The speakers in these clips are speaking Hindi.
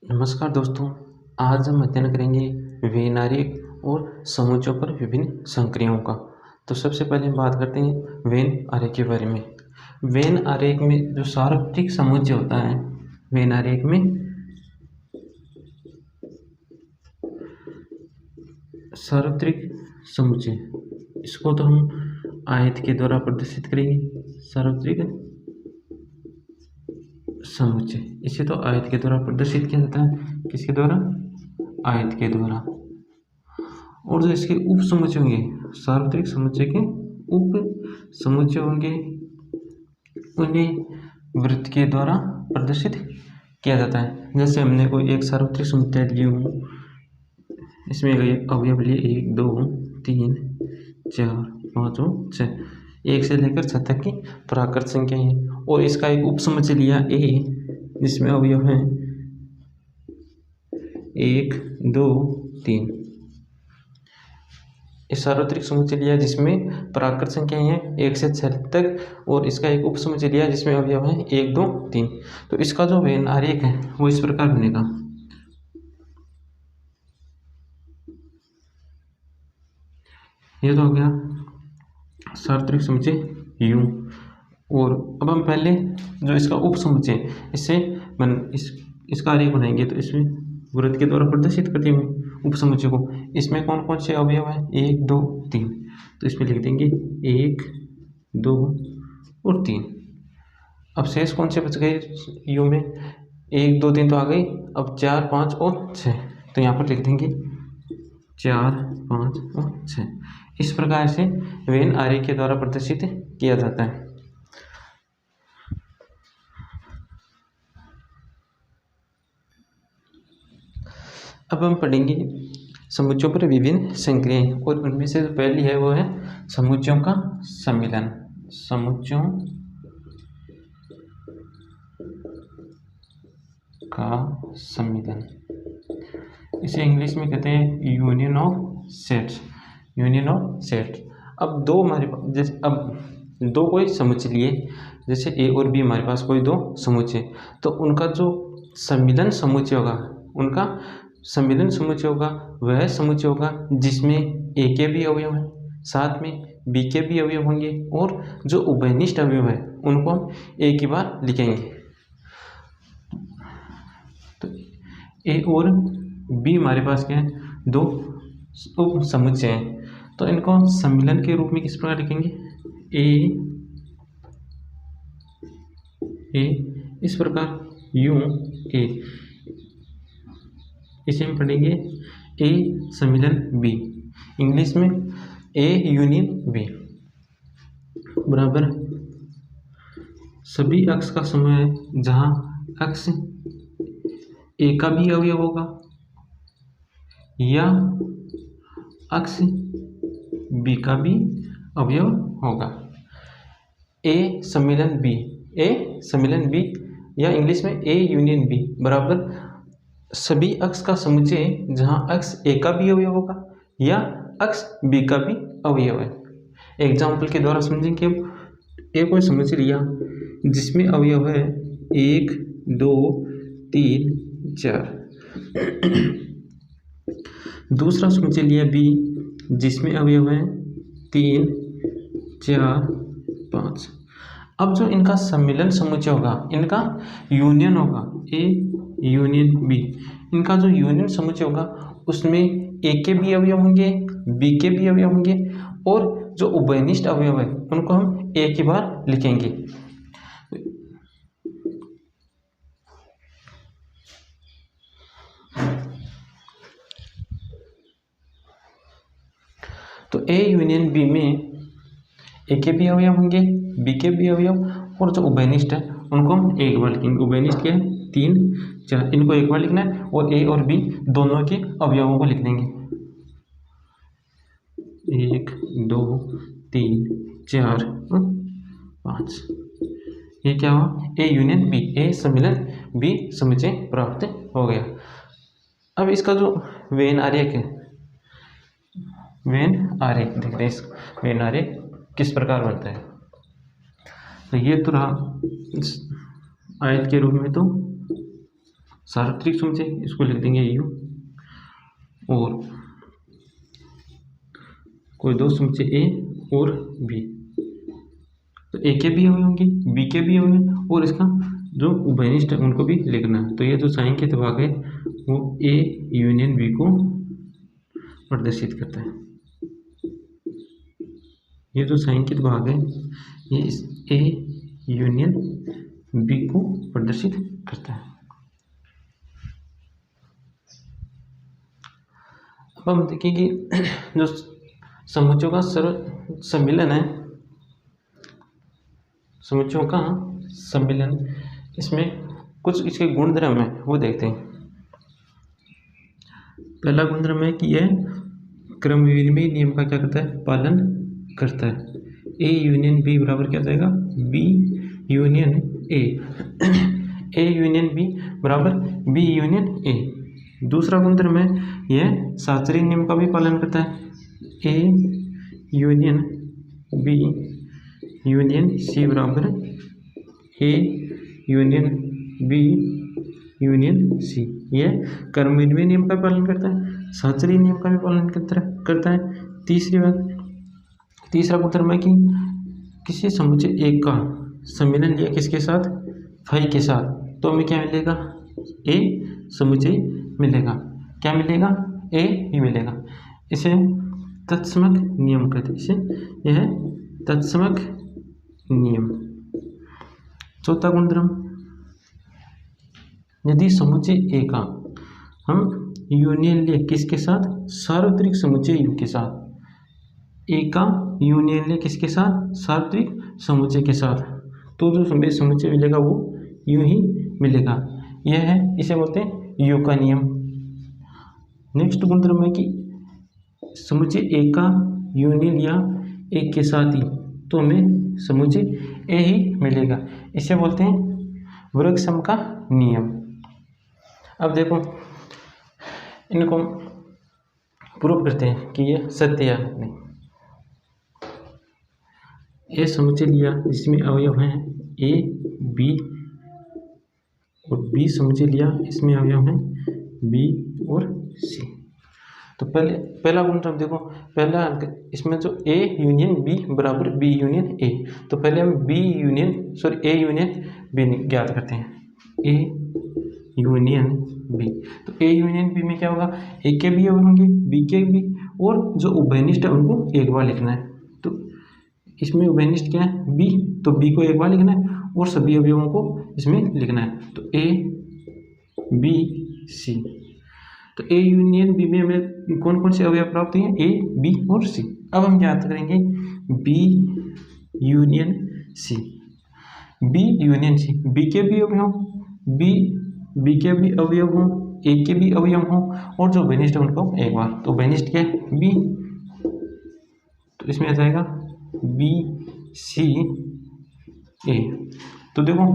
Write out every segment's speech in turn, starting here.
नमस्कार दोस्तों, आज हम अध्ययन करेंगे वेन आरेख और समुच्चयों पर विभिन्न संक्रियाओं का। तो सबसे पहले हम बात करते हैं वेन आरेख के बारे में। वेन आरेख में जो सार्वत्रिक समुच्चय होता है, वेन आरेख में सार्वत्रिक समुच्चय, इसको तो हम आयत के द्वारा प्रदर्शित करेंगे। सार्वत्रिक समुच्चय, इसे तो आयत के द्वारा प्रदर्शित किया जाता है। किसके द्वारा? आयत के द्वारा। और जो इसके उप समुच्चय होंगे, सार्वत्रिक समुच्चय के उप समुच्चय होंगे, उन्हें वृत्त के द्वारा प्रदर्शित किया जाता है। जैसे हमने कोई एक सार्वत्रिक समुच्चय लिए हूँ, इसमें अवयव लिए 1 2 3 4 5 और 6, 1 से लेकर 6 तक की प्राकृत संख्या है। और इसका एक उप समुच्चय लिया ए, जिसमें अवयव हैं 1 2 3। इस सार्वत्रिक समुच्चय लिया जिसमें प्राकृत संख्याएं हैं 1 से 6 तक, और इसका एक उप समुच्चय लिया जिसमें अवयव हैं 1 2 3। तो इसका जो वेन आरेख है वो इस प्रकार बनेगा। ये तो हो गया सार्वत्रिक समुच्चय U। और अब हम पहले जो इसका उप समुच्चय, इसका आरेख बनाएंगे। तो इसमें वृत्त के द्वारा प्रदर्शित करते हुए उप समुच्चय को, इसमें कौन कौन से अवयव हैं? 1 2 3। तो इसमें लिख देंगे 1 2 और 3। अब शेष कौन से बच गए यू में? 1 2 3 तो आ गई, अब 4 5 और 6। तो यहाँ पर लिख देंगे 4 5 और 6। इस प्रकार से वेन आरेख के द्वारा प्रदर्शित किया जाता है। अब हम पढ़ेंगे समुच्चयों पर विभिन्न संक्रियाएं, और उनमें से जो पहली है वो है समुच्चयों का सम्मिलन। समुच्चयों का सम्मिलन, इसे इंग्लिश में कहते हैं union of sets. Union of sets. अब दो हमारे पास, जैसे अब दो कोई समुच्चय लिए, जैसे ए और बी हमारे पास कोई दो समुच्चय, तो उनका जो सम्मिलन समुच्चय होगा, उनका सम्मिलन समुच्चय होगा वह समुच्चय होगा जिसमें ए के भी अवयव हैं, साथ में बी के भी अवयव होंगे, और जो उभयनिष्ठ अवयव है उनको हम एक ही बार लिखेंगे। तो ए और बी हमारे पास क्या है? दो उप समुच्चय हैं, तो इनको हम सम्मिलन के रूप में किस प्रकार लिखेंगे? ए इस प्रकार यू ए, इसे हम पढ़ेंगे ए सम्मिलन बी, इंग्लिश में ए यूनियन बी, बराबर सभी अक्ष का समूह है जहां अक्ष ए का भी अवयव होगा या अक्ष बी का भी अवयव होगा। ए सम्मिलन बी, ए सम्मिलन बी या इंग्लिश में ए यूनियन बी बराबर सभी अक्ष का समुच्चय जहां अक्ष ए का भी अवयव होगा या अक्ष बी का भी अवयव है। एग्जाम्पल के द्वारा समझेंगे। अब ए कोई समुच्चय लिया जिसमें अवयव है 1 2 3 4। दूसरा समुच्चय लिया बी जिसमें अवयव है 3 4 5। अब जो इनका सम्मिलन समुच्चय होगा, इनका यूनियन होगा, ए यूनियन बी, इनका जो यूनियन समुच्चय होगा उसमें ए के भी अवयव होंगे, बी के भी अवयव होंगे, और जो उभयनिष्ठ अवयव है उनको हम एक ही बार लिखेंगे। तो ए यूनियन बी में ए के भी अवयव होंगे, बी के भी अवयव, और जो उभयनिष्ठ है उनको हम एक बार लिखेंगे। उभयनिष्ठ के 3 4, इनको एक बार लिखना है, और ए और बी दोनों के अवयवों को लिख देंगे। 1 2 3 4 और 5। ये क्या हुआ? ए यूनियन बी, ए सम्मिलन बी समुच्चय प्राप्त हो गया। अब इसका जो वेन आरेख है, वेन आरेख देख रहे हैं, वेन आरेख किस प्रकार बनता है। तो ये तो रहा आयत के रूप में तो सार्वत्रिक समुच्चय, इसको लिख देंगे यू, और कोई दो समुच्चय ए और बी। तो ए के भी अवयव होंगे, बी के भी अवयव, और इसका जो उभयनिष्ठ है उनको भी लिखना है। तो ये जो सांख्यिक भाग है वो ए यूनियन बी को प्रदर्शित करता है। ये जो सांख्यिक भाग है ये इस ए यूनियन बी को प्रदर्शित करता है। अब हम देखेंगे जो समुच्चयों का सम्मिलन है, समुच्चयों का सम्मिलन, इसमें कुछ इसके गुणधर्म है वो देखते हैं। पहला गुणधर्म है कि यह क्रम विनिमय नियम का क्या करता है, पालन करता है। ए यूनियन बी बराबर क्या जाएगा, B union A, A union B बराबर बी यूनियन ए। दूसरा गुणधर्म है यह शास्त्रीय नियम का भी पालन करता है। A union B union C बराबर A union B union C. यह क्रम विनिमय नियम का पालन करता है, शास्त्रीय नियम का भी पालन करता है। तीसरी बात, तीसरा गुणधर्म है कि किसी समुच्चय एक का सम्मिलन लिया किसके साथ, फाई के साथ, तो हमें क्या मिलेगा, ए समुच्चय मिलेगा। क्या मिलेगा, ए ही मिलेगा। इसे तत्समक नियम कहते हैं, इसे यह तत्समक नियम। चौथा गुणधर्म, यदि समुच्चय ए का हम यूनियन ले किसके साथ, सार्वत्रिक समुच्चय यू के साथ। ए का यूनियन ले किसके साथ, सार्वत्रिक समुच्चय के साथ, तो जो समुच्चय मिलेगा वो यूं ही मिलेगा। यह है, इसे बोलते हैं यू का नियम। नेक्स्ट गुणधर्म है कि समुच्चय ए का यूनियन या एक के साथ ही, तो हमें समुच्चय ए ही मिलेगा। इसे बोलते हैं वर्ग सम का नियम। अब देखो इनको प्रूव करते हैं कि ये सत्य है नहीं। ए समुच्चय लिया जिसमें अवयव हैं ए बी, और बी समुच्चय लिया इसमें अवयव हैं बी और सी। तो पहला गुणधर्म देखो, पहला इसमें जो ए यूनियन बी बराबर बी यूनियन ए, तो पहले हम ए यूनियन बी ज्ञात करते हैं। ए यूनियन बी, तो ए यूनियन बी में क्या होगा, ए के भी होंगे बी के भी, और जो उभयनिष्ठ है उनको एक बार लिखना है। तो इसमें उभयनिष्ठ क्या है, बी, तो बी को एक बार लिखना है और सभी अवयवों को इसमें लिखना है। तो ए बी सी, तो ए यूनियन बी में हमें कौन कौन से अवयव प्राप्त हुए हैं, ए बी और सी। अब हम क्या करेंगे, B union C, B union C, B के भी अवयव, बी के भी अवयव हों, ए के भी अवयव हों, और जो बेनिष्ठ है उनको एक बार। तो बेनिष्ठ क्या है, बी, तो इसमें आ जाएगा बी सी ए। तो देखो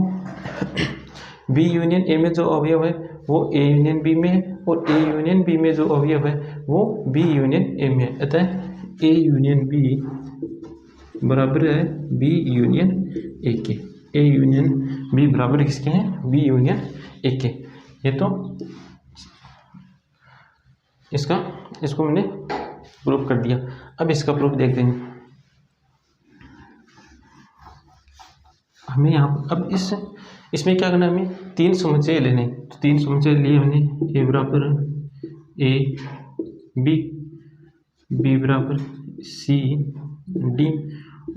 बी यूनियन ए में जो अवयव है वो ए यूनियन बी में है, और ए यूनियन बी में जो अवयव है वो बी यूनियन ए में है। अतः ए यूनियन बी बराबर है बी यूनियन ए के। ए यूनियन बी बराबर किसके हैं, बी यूनियन ए के। ये तो इसको मैंने प्रूफ कर दिया। अब इसका प्रूफ देखते हैं। हमें यहाँ अब इसमें क्या करना है, हमें तीन समुच्चय लेने। तो तीन समुच्चय लिए हमने, ए बराबर ए बी, बी बराबर सी डी,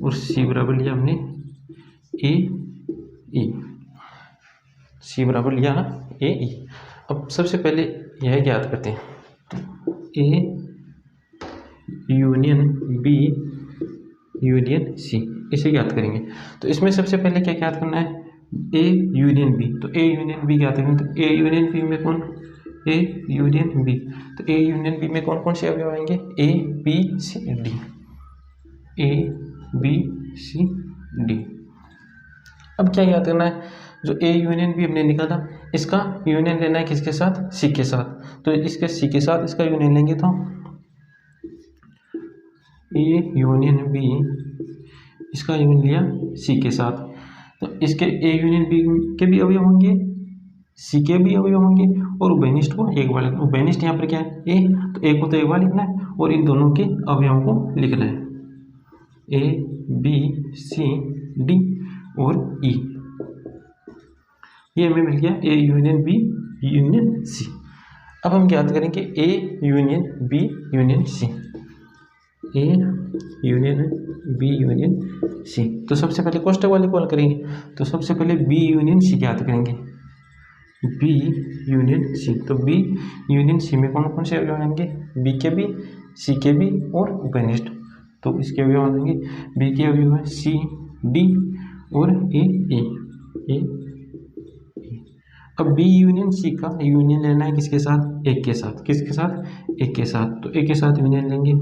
और सी बराबर लिया हमने ए ई, सी बराबर लिया ए ई। अब सबसे पहले यह ज्ञात करते हैं, A union B union C, इसे ज्ञात करेंगे। तो इसमें सबसे पहले क्या ज्ञात करना है, ए यूनियन बी। तो ए यूनियन बी ज्ञात करेंगे। तो ए यूनियन बी में कौन, ए यूनियन बी, तो ए यूनियन बी में कौन कौन से अवयव आएंगे, A B C D, A B C D. अब क्या ज्ञात करना है, जो ए यूनियन बी हमने निकाला, इसका यूनियन लेना है किसके साथ, सी के साथ। तो इसके सी के साथ इसका यूनियन लेंगे, तो ए यूनियन बी, इसका यूनियन लिया सी के साथ। तो इसके ए यूनियन बी के भी अवयव होंगे सी के भी अवयव होंगे और उभयनिष्ठ को एक बार लिखना। उभयनिष्ठ यहाँ पर क्या है ए, तो ए को तो एक बार लिखना है और इन दोनों के अवयवों को लिखना है ए बी सी डी और ई। ये हमें मिल गया A union B union C. अब हम याद करेंगे A union B union C, A union B union C. तो सबसे पहले कोष्टक वाले को हल करेंगे, तो सबसे पहले बी यूनियन सी याद करेंगे, बी यूनियन सी। तो बी यूनियन सी में कौन कौन से अवयव आएंगे, बी के बी, सी के बी और उभयनिष्ठ। तो इसके अवयव आ जाएंगे, बी के अवयव है सी डी और ए ए। अब बी यूनियन सी का यूनियन लेना है किसके साथ, एक के साथ। किसके साथ, एक के साथ। तो एक के साथ यूनियन लेंगे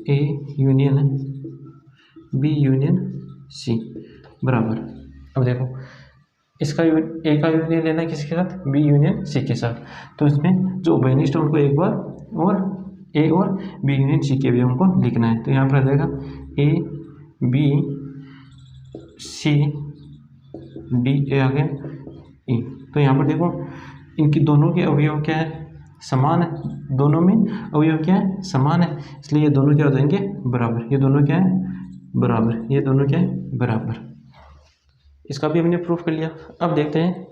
A union B union C बराबर। अब देखो इसका ए का यूनियन लेना है किसके साथ, बी यूनियन सी के साथ। तो इसमें जो उभयनिष्ठ है उनको एक बार और ए और बी यूनियन सी के भी उनको लिखना है। तो यहाँ पर आ जाएगा ए बी सी डी ए आ गया ई। तो यहाँ पर देखो इनकी दोनों के अवयव क्या है, समान है। दोनों में अवयव क्या है, समान है, इसलिए ये दोनों क्या हो जाएंगे, बराबर। ये दोनों क्या है, बराबर। ये दोनों क्या है, बराबर। इसका भी हमने प्रूफ कर लिया। अब देखते हैं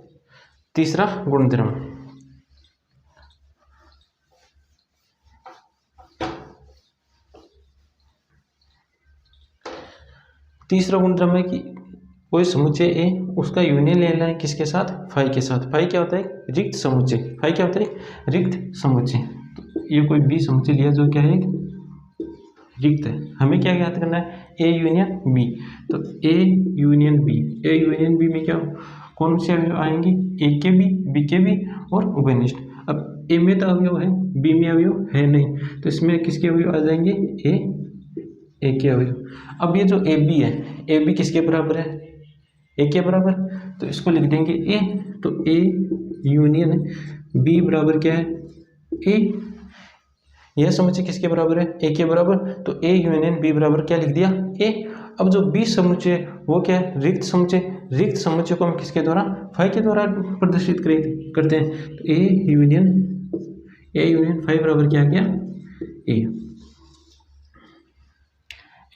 तीसरा गुणधर्म। तीसरा गुणधर्म है कि कोई समुच्चय ए उसका यूनियन लेना है किसके साथ, फाई के साथ। फाई क्या होता है, रिक्त समुच्चय। फाई क्या होता है, रिक्त समुच्चय। तो ये कोई बी समुच्चय लिया जो क्या है, रिक्त है। हमें क्या याद करना है, ए यूनियन बी। तो A union B, A union B में क्या कौन से अवयव आएंगे, ए के बी के बी और उभयनिष्ठ। अब ए में तो अवयव है, बी में अवयव है नहीं, तो इसमें किसके अवयव आ जाएंगे, ए के अवयव। अब ये जो ए बी है, ए बी किसके बराबर है, ए के बराबर। तो इसको लिख देंगे ए। तो ए यूनियन बी बराबर क्या है, ए। यह समुच्चय किसके बराबर है, ए के बराबर। तो ए यूनियन बी बराबर क्या लिख दिया, ए। अब जो बी समुच्चय वो क्या है, रिक्त समुच्चय। रिक्त समुच्चय को हम किसके द्वारा, फाई के द्वारा प्रदर्शित करते हैं। तो ए यूनियन फाई बराबर क्या आ गया, ए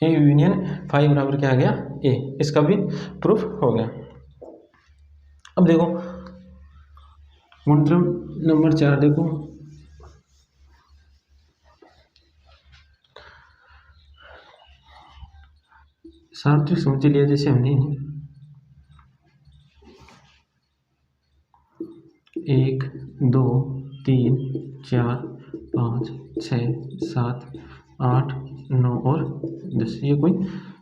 यूनियन फाई बराबर क्या आ गया, ए। इसका भी प्रूफ हो गया। अब देखो गुणधर्म नंबर 4 देखो, सार्वत्रिक समुच्चय लिया जैसे हमने 1 2 3 4 5 6 7 8 9 और 10, ये कोई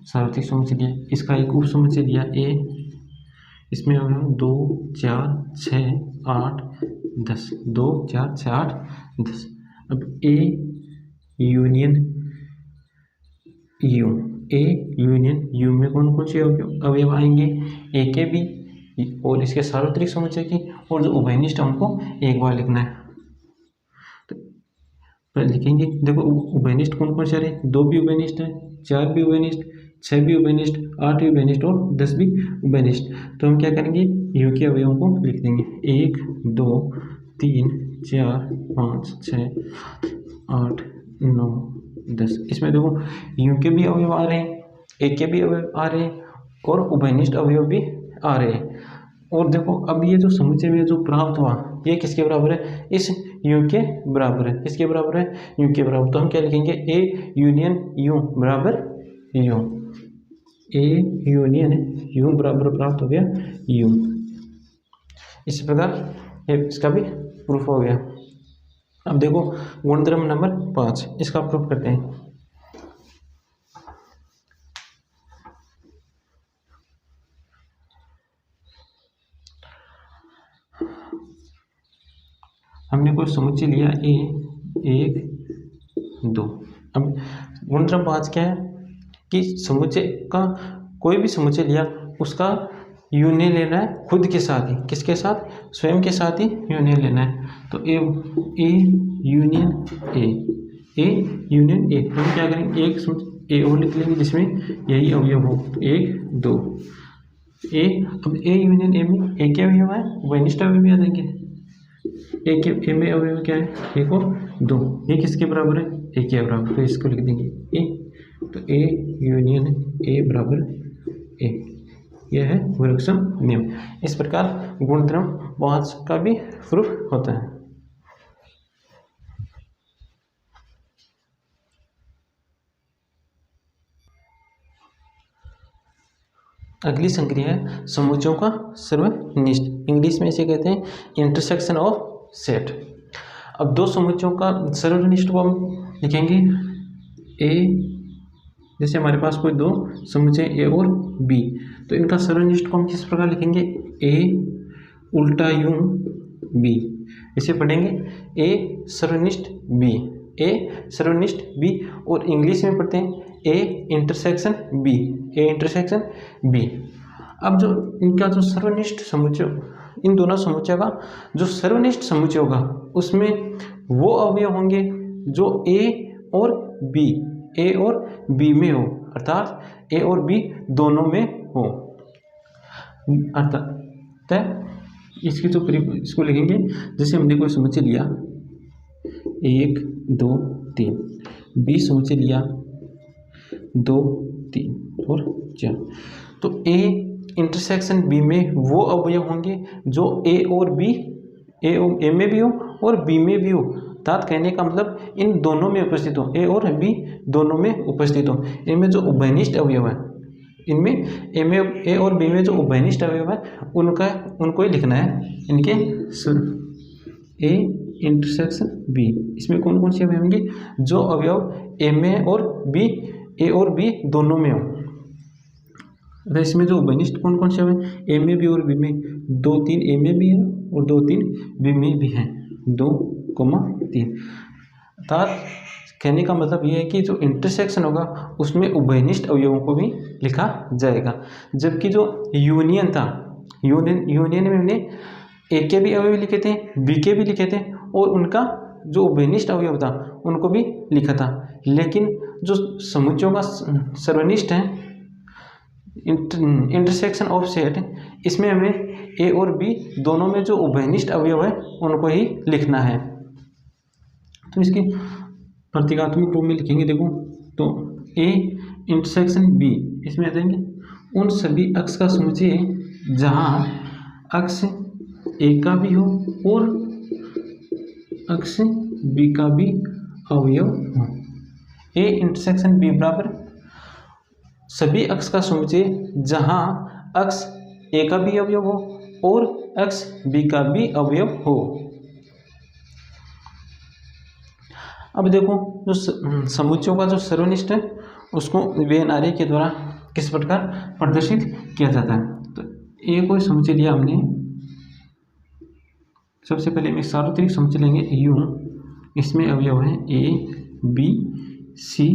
सार्वत्रिक समुच्चय दिया। इसका एक उप समुच्चय दिया ए, इसमें 2 4 6 8 10, 2 4 6 8 10। अब A union you, A union you में कौन कौन से अवयव आएंगे, ए के बी और इसके सार्वत्रिक समुच्चय की, और जो उभयनिष्ठ हमको एक बार लिखना है। तो लिखेंगे, देखो उभयनिष्ठ कौन कौन से आ रहे हैं, 2 भी उभयनिष्ठ है, 4 भी उभयनिष्ठ, 6 भी उभयनिष्ठ, 8 भी उभयनिष्ठ और 10 भी उभयनिष्ठ। तो हम क्या करेंगे, यू के अवयवों को लिख देंगे 1 2 3 4 5 6 8 9 10। इसमें देखो यू के भी अवयव आ रहे हैं, ए के भी अवयव आ रहे हैं और उभयनिष्ठ अवयव भी आ रहे हैं। और देखो अब ये जो समुच्चय में जो प्राप्त हुआ ये किसके बराबर है, इस यू के बराबर है। किसके बराबर है, यू के बराबर। तो हम क्या लिखेंगे, ए यूनियन यू बराबर यू, ए यूनियन यू बराबर प्राप्त हो गया यू। इस प्रकार इसका भी प्रूफ हो गया। अब देखो गुणधर्म नंबर 5, इसका प्रूफ करते हैं। हमने कोई समुच्चय लिया ए 1 2। अब गुणधर्म 5 क्या है कि समुच्चय का कोई भी समुच्चय लिया उसका यूनियन लेना है खुद के साथ ही, किसके साथ, स्वयं के साथ ही यूनियन लेना है। तो A union A union A. हम क्या करेंगे, एक समुच्चय ए और लिख लेंगे जिसमें यही अवयव हो, 1 2। ए, अब ए यूनियन ए में ए के अवयव है, उभयनिष्ठ अवयव भी आ जाएंगे। ए के ए में अवयव क्या है, एक और दो, ये किसके बराबर है, ए के बराबर, तो इसको लिख देंगे ए, तो ए यूनियन ए बराबर ए, यह है विलक्षण नियम। इस प्रकार गुणधर्म 5 का भी प्रूफ होता है। अगली संक्रिया है समुच्चयों का सर्वनिष्ठ, इंग्लिश में इसे कहते हैं इंटरसेक्शन ऑफ सेट। अब दो समुच्चयों का सर्वनिष्ठ को हम लिखेंगे ए, जैसे हमारे पास कोई दो समुच्चय ए और बी, तो इनका सर्वनिष्ठ को हम किस प्रकार लिखेंगे, ए उल्टा यूं बी, इसे पढ़ेंगे ए सर्वनिष्ठ बी, ए सर्वनिष्ठ बी, और इंग्लिश में पढ़ते हैं A intersection B, A intersection B. अब जो इनका जो सर्वनिष्ठ समुच्चय, इन दोनों समुच्चय का जो सर्वनिष्ठ समुच्चय होगा उसमें वो अवयव होंगे जो ए और बी, ए और बी में हो, अर्थात ए और बी दोनों में हो। अर्थात इसकी जो इसको लिखेंगे, जैसे हमने कोई समुच्चय लिया 1 2 3, बी समुच्चय लिया 2 3 और 4, तो ए इंटरसेक्शन बी में वो अवयव होंगे जो ए और बी, ए में भी हो और बी में भी हो, अर्थात कहने का मतलब इन दोनों में उपस्थित हो, ए और बी दोनों में उपस्थित हो। इनमें जो उभयनिष्ठ अवयव है, इनमें ए और बी में जो उभयनिष्ठ अवयव है उनको ही लिखना है, इनके ए इंटरसेक्शन बी, इसमें कौन कौन से अवयव होंगे, जो अवयव ए में और बी, ए और बी दोनों में हो। इसमें जो उभयनिष्ठ कौन कौन से हैं, ए में भी और बी में, 2 3 ए में भी है और 2 3 बी में भी हैं, 2 3, अर्थात कहने का मतलब ये है कि जो इंटरसेक्शन होगा उसमें उभयनिष्ठ अवयवों को भी लिखा जाएगा। जबकि जो यूनियन था, यूनियन में हमने ए के भी अवयव लिखे थे, बी के भी लिखे थे और उनका जो उभयनिष्ठ अवयव था उनको भी लिखा था। लेकिन जो समुच्चयों का सर्वनिष्ठ है, इंटरसेक्शन ऑफ सेट, इसमें हमें ए और बी दोनों में जो उभयनिष्ठ अवयव है उनको ही लिखना है। तो इसकी प्रतीकात्मक रूप में लिखेंगे, देखो तो ए इंटरसेक्शन बी, इसमें आ जाएंगे उन सभी अक्ष का समुच्चय जहां अक्ष ए का भी हो और अक्ष बी का भी अवयव हो। ए इंटरसेक्शन बी बराबर सभी अक्ष का समुच्चय जहां अक्ष ए का भी अवयव हो और अक्ष बी का भी अवयव हो। अब देखो जो समुच्चयों का जो सर्वनिष्ठ है उसको वेन आरेख के द्वारा किस प्रकार प्रदर्शित किया जाता है। तो ए कोई समुच्चय लिया हमने, सबसे पहले हम सार्वत्रिक समुच्चय लेंगे यू, इसमें अवयव है ए बी सी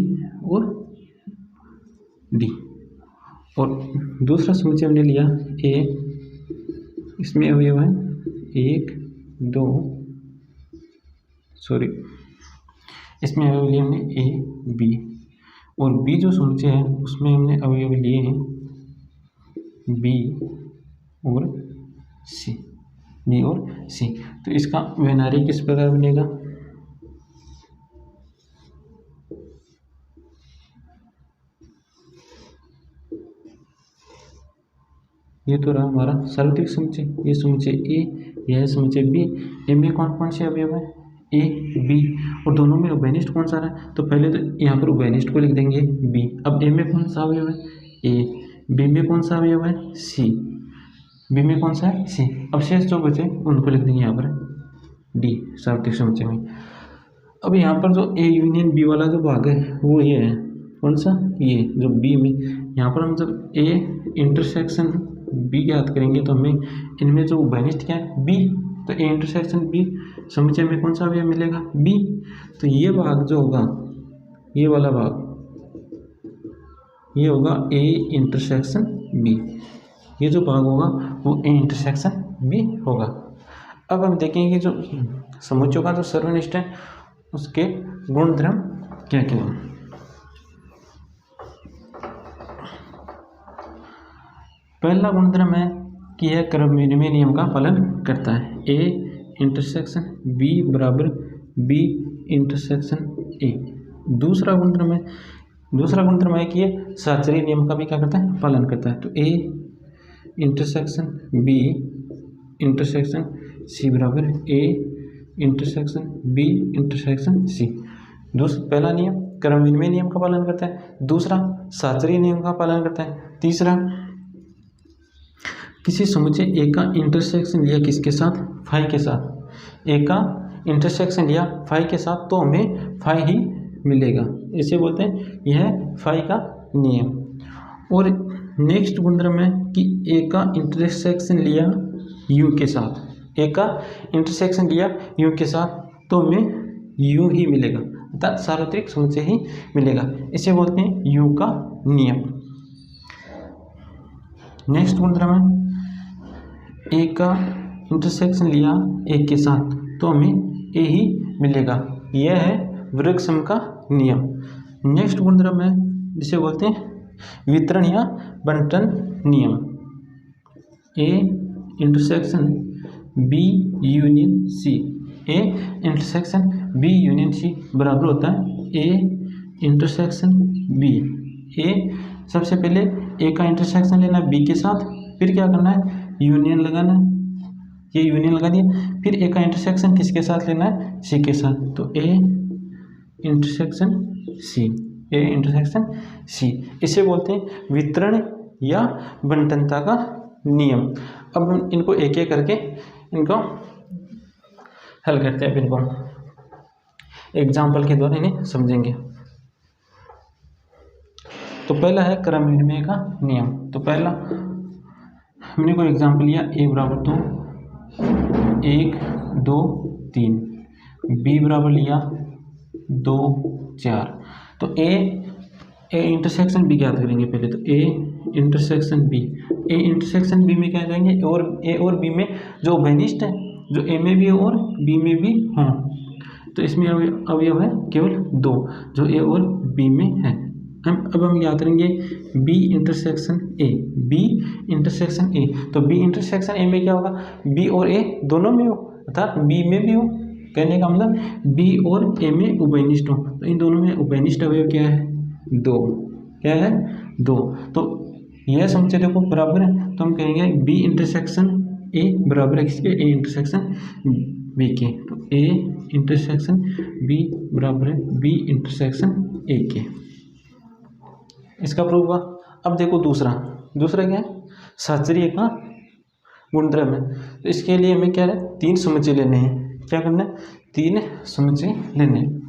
और डी, और दूसरा समुच्चय हमने लिया ए, इसमें अवयव है 1 2, इसमें अवयव लिए हमने ए बी, और बी जो समुच्चय है उसमें हमने अवयव लिए हैं बी और सी, बी और सी। तो इसका वेनारी किस प्रकार बनेगा, ये तो रहा हमारा सार्वत्रिक समुच्चय, ये समुच्चय ए, यह समुच्चय बी, ए में कौन कौन से अवयव है ए बी, और दोनों में उभयनिष्ठ कौन सा है, तो पहले तो यहाँ पर उभयनिष्ठ को लिख देंगे बी। अब ए में कौन सा अवयव है ए, बी में कौन सा अवयव है सी, बी में कौन सा है सी। अब शेष जो बचे उनको लिख देंगे यहाँ पर डी सार्वत्रिक समुच्चय में। अब यहाँ पर जो ए यूनियन बी वाला जो भाग है वो ये है, कौन सा, ये जो बी में, यहाँ पर हम जब ए इंटरसेक्शन बी याद करेंगे तो हमें इनमें जो उभयनिष्ठ क्या है बी, तो ए इंटरसेक्शन बी समुच्चय में कौन सा अवयव मिलेगा बी। तो ये भाग जो होगा, ये वाला भाग, ये होगा ए इंटरसेक्शन बी, ये जो भाग होगा वो ए इंटरसेक्शन बी होगा। अब हम देखेंगे कि जो समुच्चयों का जो सर्वनिष्ठ है उसके गुणधर्म क्या क्या हैं। पहला गुणधर्म है कि यह क्रम विनिमय नियम का पालन करता है, ए इंटरसेक्शन बी बराबर बी इंटरसेक्शन ए। दूसरा गुणधर्म है कि ये साचरी नियम का भी क्या करता है, पालन करता है। तो A intersection B intersection C बराबर A intersection B intersection C. पहला नियम क्रम विनिमय नियम का पालन करता है, दूसरा साचरी नियम का पालन करता है, तीसरा किसी समुच्चय ए का इंटरसेक्शन लिया किसके साथ, फाई के साथ। ए का इंटरसेक्शन लिया फाई के साथ तो हमें फाई ही मिलेगा, इसे बोलते हैं यह फाई का नियम। और नेक्स्ट गुणधर्म है कि ए का इंटरसेक्शन लिया यू के साथ, ए का इंटरसेक्शन लिया यू के साथ तो हमें यू ही मिलेगा, अर्थात सार्वत्रिक समुच्चय ही मिलेगा, इसे बोलते हैं यू का नियम। नेक्स्ट गुणधर्म है ए का इंटरसेक्शन लिया ए के साथ तो हमें ए ही मिलेगा, यह है वर्ग सम का नियम। नेक्स्ट गुणधर्म है जिसे बोलते हैं वितरण या बंटन नियम। A intersection B union C, A intersection B union C बराबर होता है ए इंटरसेक्शन बी। ए सबसे पहले ए का इंटरसेक्शन लेना है बी के साथ, फिर क्या करना है, यूनियन लगाना है, ये यूनियन लगा दिया, फिर ए का इंटरसेक्शन किसके साथ लेना है, सी के साथ। तो A intersection C, A intersection सी, इसे बोलते हैं वितरण या बंटनता का नियम। अब हम इनको एक एक करके इनको हल करते हैं, इनको एग्जाम्पल के द्वारा इन्हें समझेंगे। तो पहला है क्रम विनिमय का नियम। तो पहला हमने कोई एग्जाम्पल लिया, ए बराबर 2 1 2 3, बी बराबर लिया 2 4। तो ए इंटरसेक्शन बी ज्ञात करेंगे पहले। तो ए इंटरसेक्शन बी में क्या जाएंगे, और ए और बी में जो उभयनिष्ठ है, जो ए में भी और बी में भी हों, तो इसमें अवयव है केवल 2 जो ए और बी में है। अब हम याद करेंगे B intersection A, B intersection A. तो बी इंटरसेक्शन ए में क्या होगा, बी और ए दोनों में हो, अर्थात बी में भी हो, कहने का मतलब बी और ए में उभयनिष्ठ हो। तो इन दोनों में उभयनिष्ठ अवयव क्या है, 2। क्या है, 2। तो यह समुच्चय देखो बराबर है, तो हम कहेंगे बी इंटरसेक्शन ए बराबर है किसके, ए इंटरसेक्शन बी के। तो ए इंटरसेक्शन बी बराबर है बी इंटरसेक्शन ए के। इसका प्रूफ हुआ। अब देखो दूसरा क्या है, साचर्य का गुणधर्म है। तो इसके लिए हमें क्या है, 3 समुच्चय लेने हैं। क्या करना है, 3 समुच्चय लेने हैं।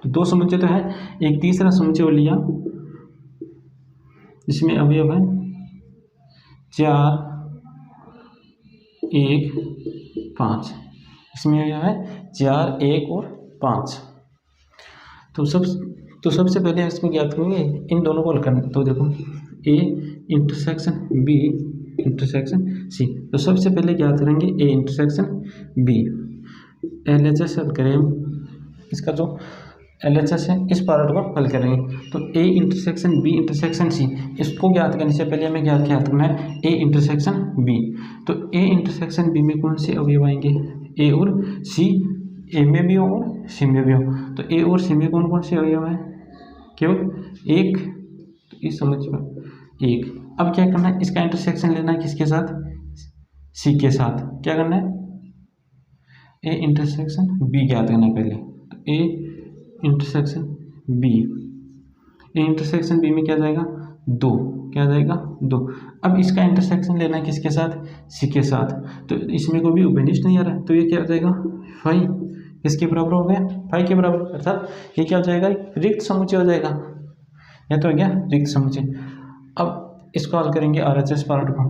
तो 2 समुच्चय तो है, एक तीसरा समुच्चय लिया जिसमें अवयव है 4 1 5, इसमें अवयव है 4 1 और 5। तो सबसे पहले इसमें ज्ञात करेंगे इन दोनों को हल करना। तो देखो A intersection B intersection C. तो सबसे पहले ज्ञात करेंगे ए इंटरसेक्शन बी। LHS हल करें, इसका जो LHS है इस पार्ट को हल करेंगे। तो A intersection B intersection C, इसको ज्ञात करने से पहले हमें ज्ञात करना है ए इंटरसेक्शन बी। तो ए इंटरसेक्शन बी में कौन से अवयव आएंगे, ए और सी, ए में भी हो और सी में भी हो। तो ए और सी में कौन कौन से अवयव हैं, केवल एक। तो इस समझ में एक। अब क्या करना है, इसका इंटरसेक्शन लेना है किसके साथ, सी के साथ। क्या करना है, ए इंटरसेक्शन बी ज्ञात करना है पहले। तो A intersection B, A intersection B में क्या जाएगा 2, क्या जाएगा 2। अब इसका इंटरसेक्शन लेना है किसके साथ, सी के साथ। तो इसमें कोई भी उभयनिष्ठ नहीं आ रहा है, तो ये क्या हो जाएगा 5, किसके बराबर हो गया 5 के बराबर, अर्थात ये क्या हो जाएगा, रिक्त समुच्चय हो जाएगा। यह तो हो गया रिक्त समुच्चय। अब इसको हल करेंगे RHS पार्ट को।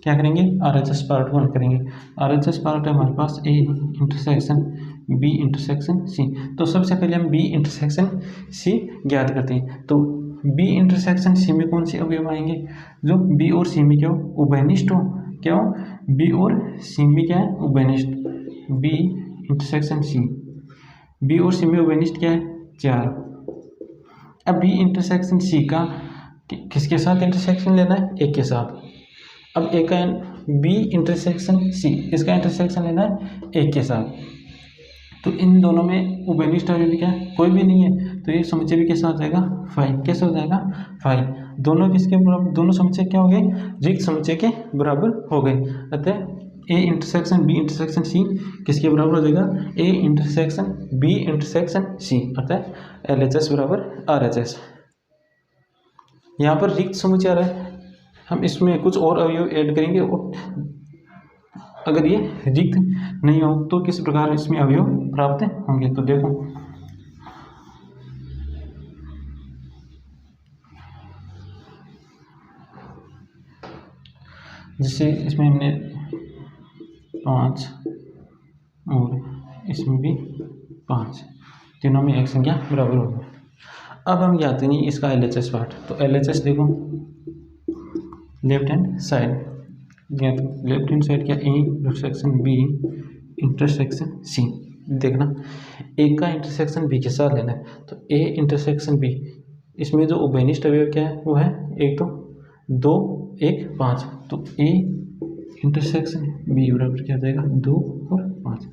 क्या करेंगे, RHS पार्ट को हल करेंगे। RHS पार्ट है हमारे पास A intersection B intersection C. तो सबसे पहले हम बी इंटरसेक्शन सी ज्ञात करते हैं। तो बी इंटरसेक्शन सी में कौन से अवयव आएंगे, जो बी और सी में क्या हो, उभयनिष्ठ हो। क्या हो, बी और सी में क्या है, उभयनिष्ठ। बी इंटरसेक्शन सी, बी और सी में उभयनिष्ठ क्या है 4। अब बी इंटरसेक्शन सी का किसके साथ इंटरसेक्शन लेना है, ए के साथ। अब ए का बी इंटरसेक्शन सी, इसका इंटरसेक्शन लेना है ए के साथ। तो इन दोनों में उभयनिष्ठ अवयवी क्या है, कोई भी नहीं है, तो ये समुच्चय भी कैसा हो जाएगा, फाइव। कैसे हो जाएगा, फाइव। दोनों किसके बराबर, दोनों समुच्चय क्या हो गए, रिक्त समुच्चय के बराबर हो गए। अतः A intersection B intersection C किसके बराबर हो जाएगा, A intersection B intersection C, अतः LHS बराबर RHS। यहाँ पर रिक्त समुच्चय आ रहा है, हम इसमें कुछ और अवयव ऐड करेंगे और अगर ये रिक्त नहीं हो तो किस प्रकार इसमें अवयव प्राप्त होंगे। तो देखो जैसे इसमें हमने 5 और इसमें भी 5, तीनों में एक संख्या बराबर होगी। अब हम ज्ञात नहीं इसका LHS पार्ट, तो LHS देखो left hand side, left hand side क्या, A intersection B intersection C. देखना ए का इंटरसेक्शन बी के साथ लेना है, तो ए इंटरसेक्शन बी, इसमें जो उभयनिष्ठ अवयव क्या है वो है एक तो 2 1 5, तो ए इंटरसेक्शन बी बराबर क्या हो जाएगा 2 और 5।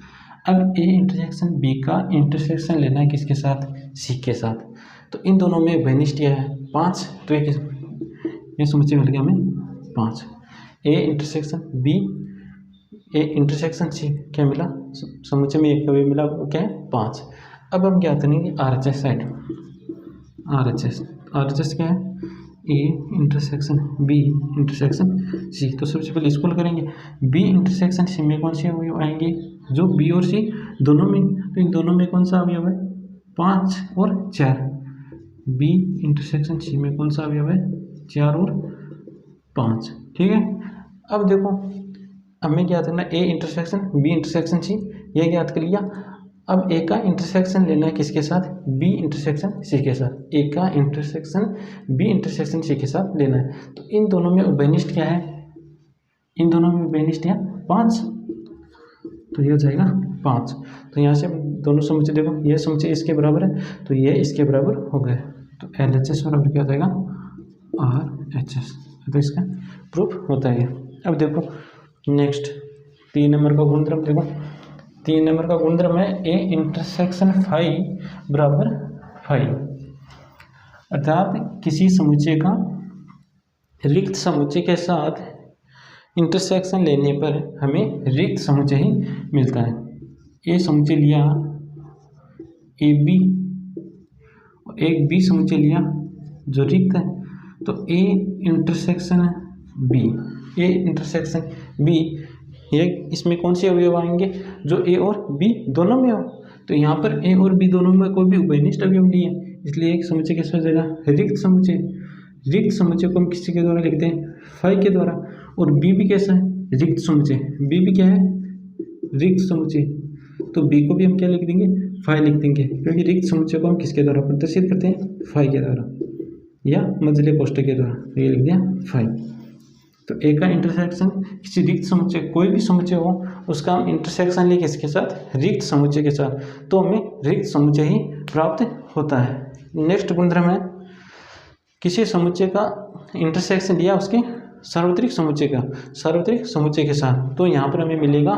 अब ए इंटरसेक्शन बी का इंटरसेक्शन लेना है किसके साथ, सी के साथ। तो इन दोनों में उभयनिष्ठ क्या है 5, तो ये समुच्चय मिल गया हमें 5। A intersection B A intersection C क्या मिला, समुच्चय में एक अवयव मिला, वो क्या है 5। अब हम क्या करेंगे RHS साइड, RHS क्या है, A intersection B intersection C. तो सबसे पहले इसको करेंगे, बी इंटरसेक्शन सी में कौन से अवयव आएंगे, जो बी और सी दोनों में, तो इन दोनों में कौन सा अवयव है 5 और 4। बी इंटरसेक्शन सी में कौन सा अवयव है 4 और 5, ठीक है। अब देखो हमें क्या करना है, A intersection B intersection C ये ज्ञात कर लिया। अब ए का इंटरसेक्शन लेना है किसके साथ, बी इंटरसेक्शन सी के साथ। ए का इंटरसेक्शन बी इंटरसेक्शन सी के साथ लेना है, तो इन दोनों में उभयनिष्ठ क्या है, इन दोनों में उभयनिष्ठ है 5, तो ये हो जाएगा 5। तो यहाँ से दोनों समुच्चय देखो, ये समुच्चय इसके बराबर है तो ये इसके बराबर हो गए, तो LHS बराबर क्या हो जाएगा RHS। तो इसका प्रूफ होता है। अब देखो नेक्स्ट 3 नंबर का गुणधर्म, देखो 3 नंबर का गुणधर्म है ए इंटरसेक्शन 5 बराबर 5, अर्थात किसी समुच्चय का रिक्त समुच्चय के साथ इंटरसेक्शन लेने पर हमें रिक्त समुच्चय ही मिलता है। ए समुच्चय लिया ए बी, एक बी समुच्चय लिया जो रिक्त है, तो A intersection B, A intersection B, ये इसमें कौन से अवयव आएंगे, जो ए और बी दोनों में हो। तो यहाँ पर ए और बी दोनों में कोई भी उभयनिष्ठ अवयव नहीं है, इसलिए एक समुच्चय कैसे हो जाएगा, रिक्त समुच्चय। रिक्त समुच्चय को हम किसी के द्वारा लिखते हैं, फाई के द्वारा। और बी भी कैसा है, रिक्त समुच्चय। बी भी क्या है, रिक्त समुच्चय, तो बी को भी हम क्या लिख देंगे, फाई लिख देंगे, क्योंकि रिक्त समुच्चय को हम किसके द्वारा प्रदर्शित करते हैं, फाई के द्वारा या मझले कोष्ठक के द्वारा, तो ये लिख दिया फाई। तो ए का इंटरसेक्शन किसी रिक्त समुच्चय, कोई भी समुच्चय हो उसका हम इंटरसेक्शन ले किसके साथ, रिक्त समुच्चय के साथ, तो हमें रिक्त समुच्चय ही प्राप्त होता है। नेक्स्ट गुणधर्म है किसी समुच्चय का इंटरसेक्शन लिया उसके सार्वत्रिक समुच्चय के साथ, तो यहाँ पर हमें मिलेगा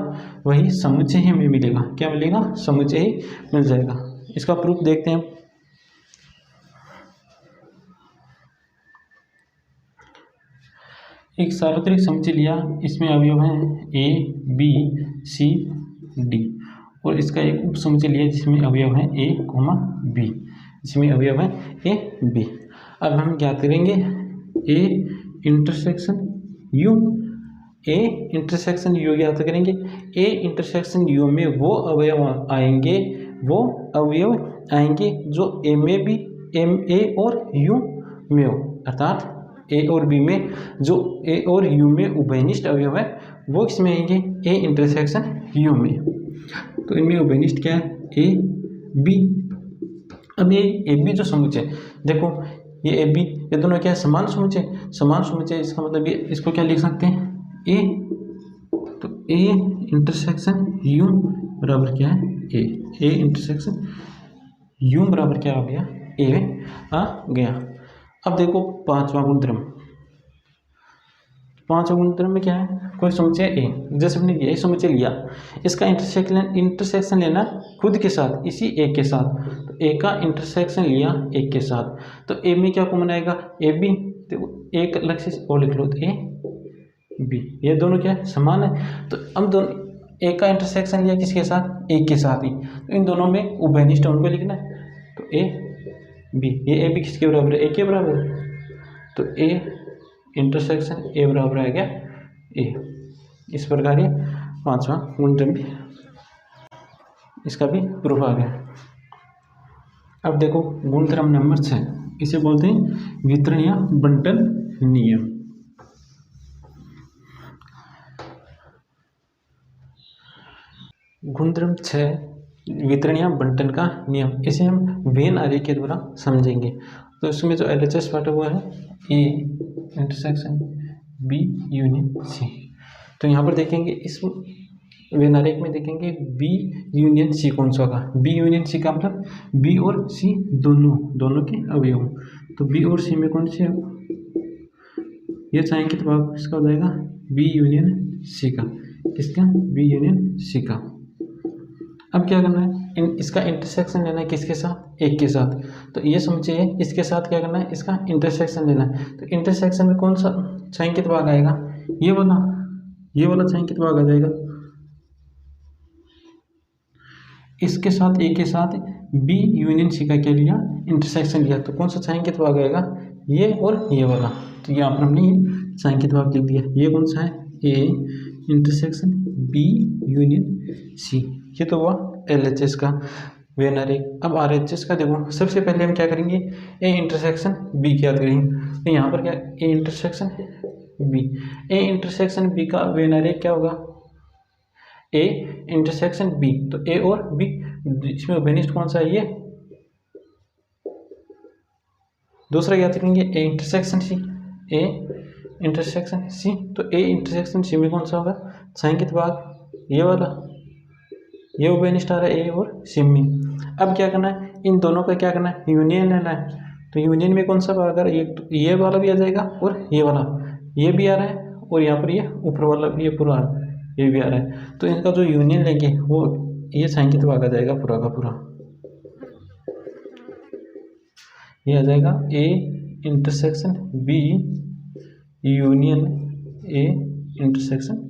वही समुच्चय ही हमें मिलेगा, क्या मिलेगा, समुच्चय ही मिल जाएगा। इसका प्रूफ देखते हैं। एक सार्वत्रिक समुच्चय लिया, इसमें अवयव हैं ए बी सी डी, और इसका एक उप समुच्चय लिया जिसमें अवयव हैं ए बी, जिसमें अवयव है ए बी। अब हम क्या करेंगे, A intersection you, A intersection you ज्ञात करेंगे। ए इंटरसेक्शन यू में वो अवयव आएंगे जो ए में भी एम ए और यू में हो, अर्थात ए और बी में जो ए और यू में उभयनिष्ठ अवयव है वो किसमें आएंगे, ए इंटरसेक्शन यू में। तो इनमें उभयनिष्ठ क्या है, ए बी। अब ये ए बी जो समुच्चय, देखो ये ए बी, ये दोनों क्या है, समान समुच्चय। इसका मतलब ये, इसको क्या लिख सकते हैं, ए, तो ए इंटरसेक्शन यू बराबर क्या है, ए इंटरसेक्शन यू बराबर क्या हो गया, ए आ गया। अब देखो पांचवा गुणधर्म। पांचवा गुणधर्म में क्या है, कोई समुच्चय ए, जैसे हमने यही समुच्चय लिया, इसका इंटरसेक्शन लेना खुद के साथ, इसी ए के साथ। तो ए का इंटरसेक्शन लिया ए के साथ, तो ए में क्या कॉमन आएगा, ए बी। तो एक अलग से और लिख लो, तो ए बी, ये दोनों क्या है, समान है। तो हम दोनों ए का इंटरसेक्शन लिया किसके साथ, ए के साथ ही, तो इन दोनों में उभयनिष्ठ उनको लिखना है। तो ए बी, ये ए बी किसके बराबर है, ए के बराबर है। तो ए इंटरसेक्शन ए बराबर आ गया ए। इस प्रकार ये पांचवा गुणधर्म भी, इसका भी प्रूफ आ गया। अब देखो गुणधर्म नंबर 6, इसे बोलते हैं वितरण या बंटन नियम। गुणधर्म 6 वितरण या बंटन का नियम, इसे हम वेन आरेख के द्वारा समझेंगे। तो इसमें जो LHS पार्ट हुआ है, A intersection B union C. तो यहाँ पर देखेंगे इस वेन आरेख में देखेंगे बी यूनियन सी कौन सा होगा। बी यूनियन सी का मतलब बी और सी दोनों के अवयव। तो बी और सी में कौन से, ये छायांकित भाग इसका हो जाएगा बी यूनियन सी का। किसका, बी यूनियन सी का। अब क्या करना है, इसका इंटरसेक्शन लेना है किसके साथ, एक के साथ। तो ये समझिए इसके साथ क्या करना है, इसका इंटरसेक्शन लेना है। तो इंटरसेक्शन में कौन सा छायांकित भाग आएगा, ये वाला छायांकित भाग आ जाएगा। इसके साथ ए के साथ बी यूनियन सी का क्या लिया, इंटरसेक्शन लिया। तो कौन सा छायांकित भाग आएगा, ये और ये वाला। तो यहाँ पर हमने छायांकित भाग लिख दिया। ये कौन सा है, A intersection B union C. ये तो हुआ LHS का वेन आरेख। अब RHS का देखो, सबसे पहले हम क्या करेंगे, ए इंटरसेक्शन बी क्या करेंगे। तो यहाँ पर क्या, A intersection B, A intersection B का वेन आरेख क्या होगा, ए इंटरसेक्शन बी। तो ए और बी, इसमें उभयनिष्ठ कौन सा है, ये। दूसरा क्या करेंगे, ए intersection C, A intersection C. तो ए इंटरसेक्शन सी में कौन सा होगा, छायांकित भाग ये वाला, ये उभयनिष्ठ आ रहा है ए और सी में। अब क्या करना है, इन दोनों का क्या करना है, यूनियन लेना है। तो यूनियन में कौन सा भाग आ रहा है, ये वाला भी आ जाएगा और ये वाला, ये भी आ रहा है, और यहाँ पर ये ऊपर वाला ये पूरा ये भी आ रहा है। तो इनका जो यूनियन लेंगे वो ये छायांकित भाग आ जाएगा पूरा का पूरा। ये आ जाएगा A intersection B union A intersection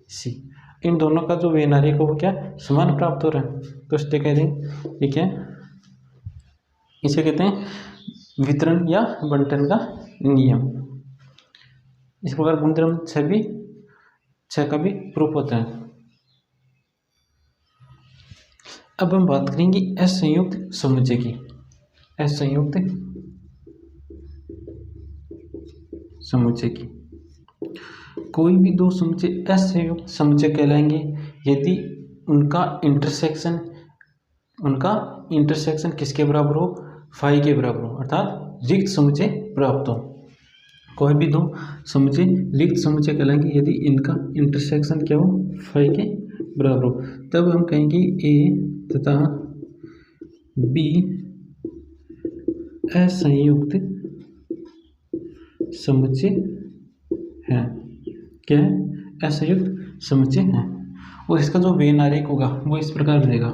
C. इन दोनों का जो वेन आरेख है वो क्या, समान प्राप्त हो रहा है। तो इससे कह देंगे ये क्या है, इसे कहते हैं वितरण या बंटन का नियम। इस प्रकार गुणधर्म 6 का भी प्रूफ होता है। अब हम बात करेंगे असंयुक्त समुच्चय की। असंयुक्त समुच्चय की, कोई भी दो समुच्चय असंयुक्त समुच्चय कहलाएंगे यदि उनका इंटरसेक्शन किसके बराबर हो, फाई के बराबर हो, अर्थात रिक्त समुच्चय प्राप्त हो। कोई भी दो समुच्चय रिक्त समुच्चय कहलाएंगे यदि इनका इंटरसेक्शन क्या हो, फाई के बराबर हो। तब हम कहेंगे ए तथा बी असंयुक्त समुच्चय है। क्या है, असंयुक्त समुच्चय है। और इसका जो वेन आरेख होगा वो इस प्रकार बनेगा,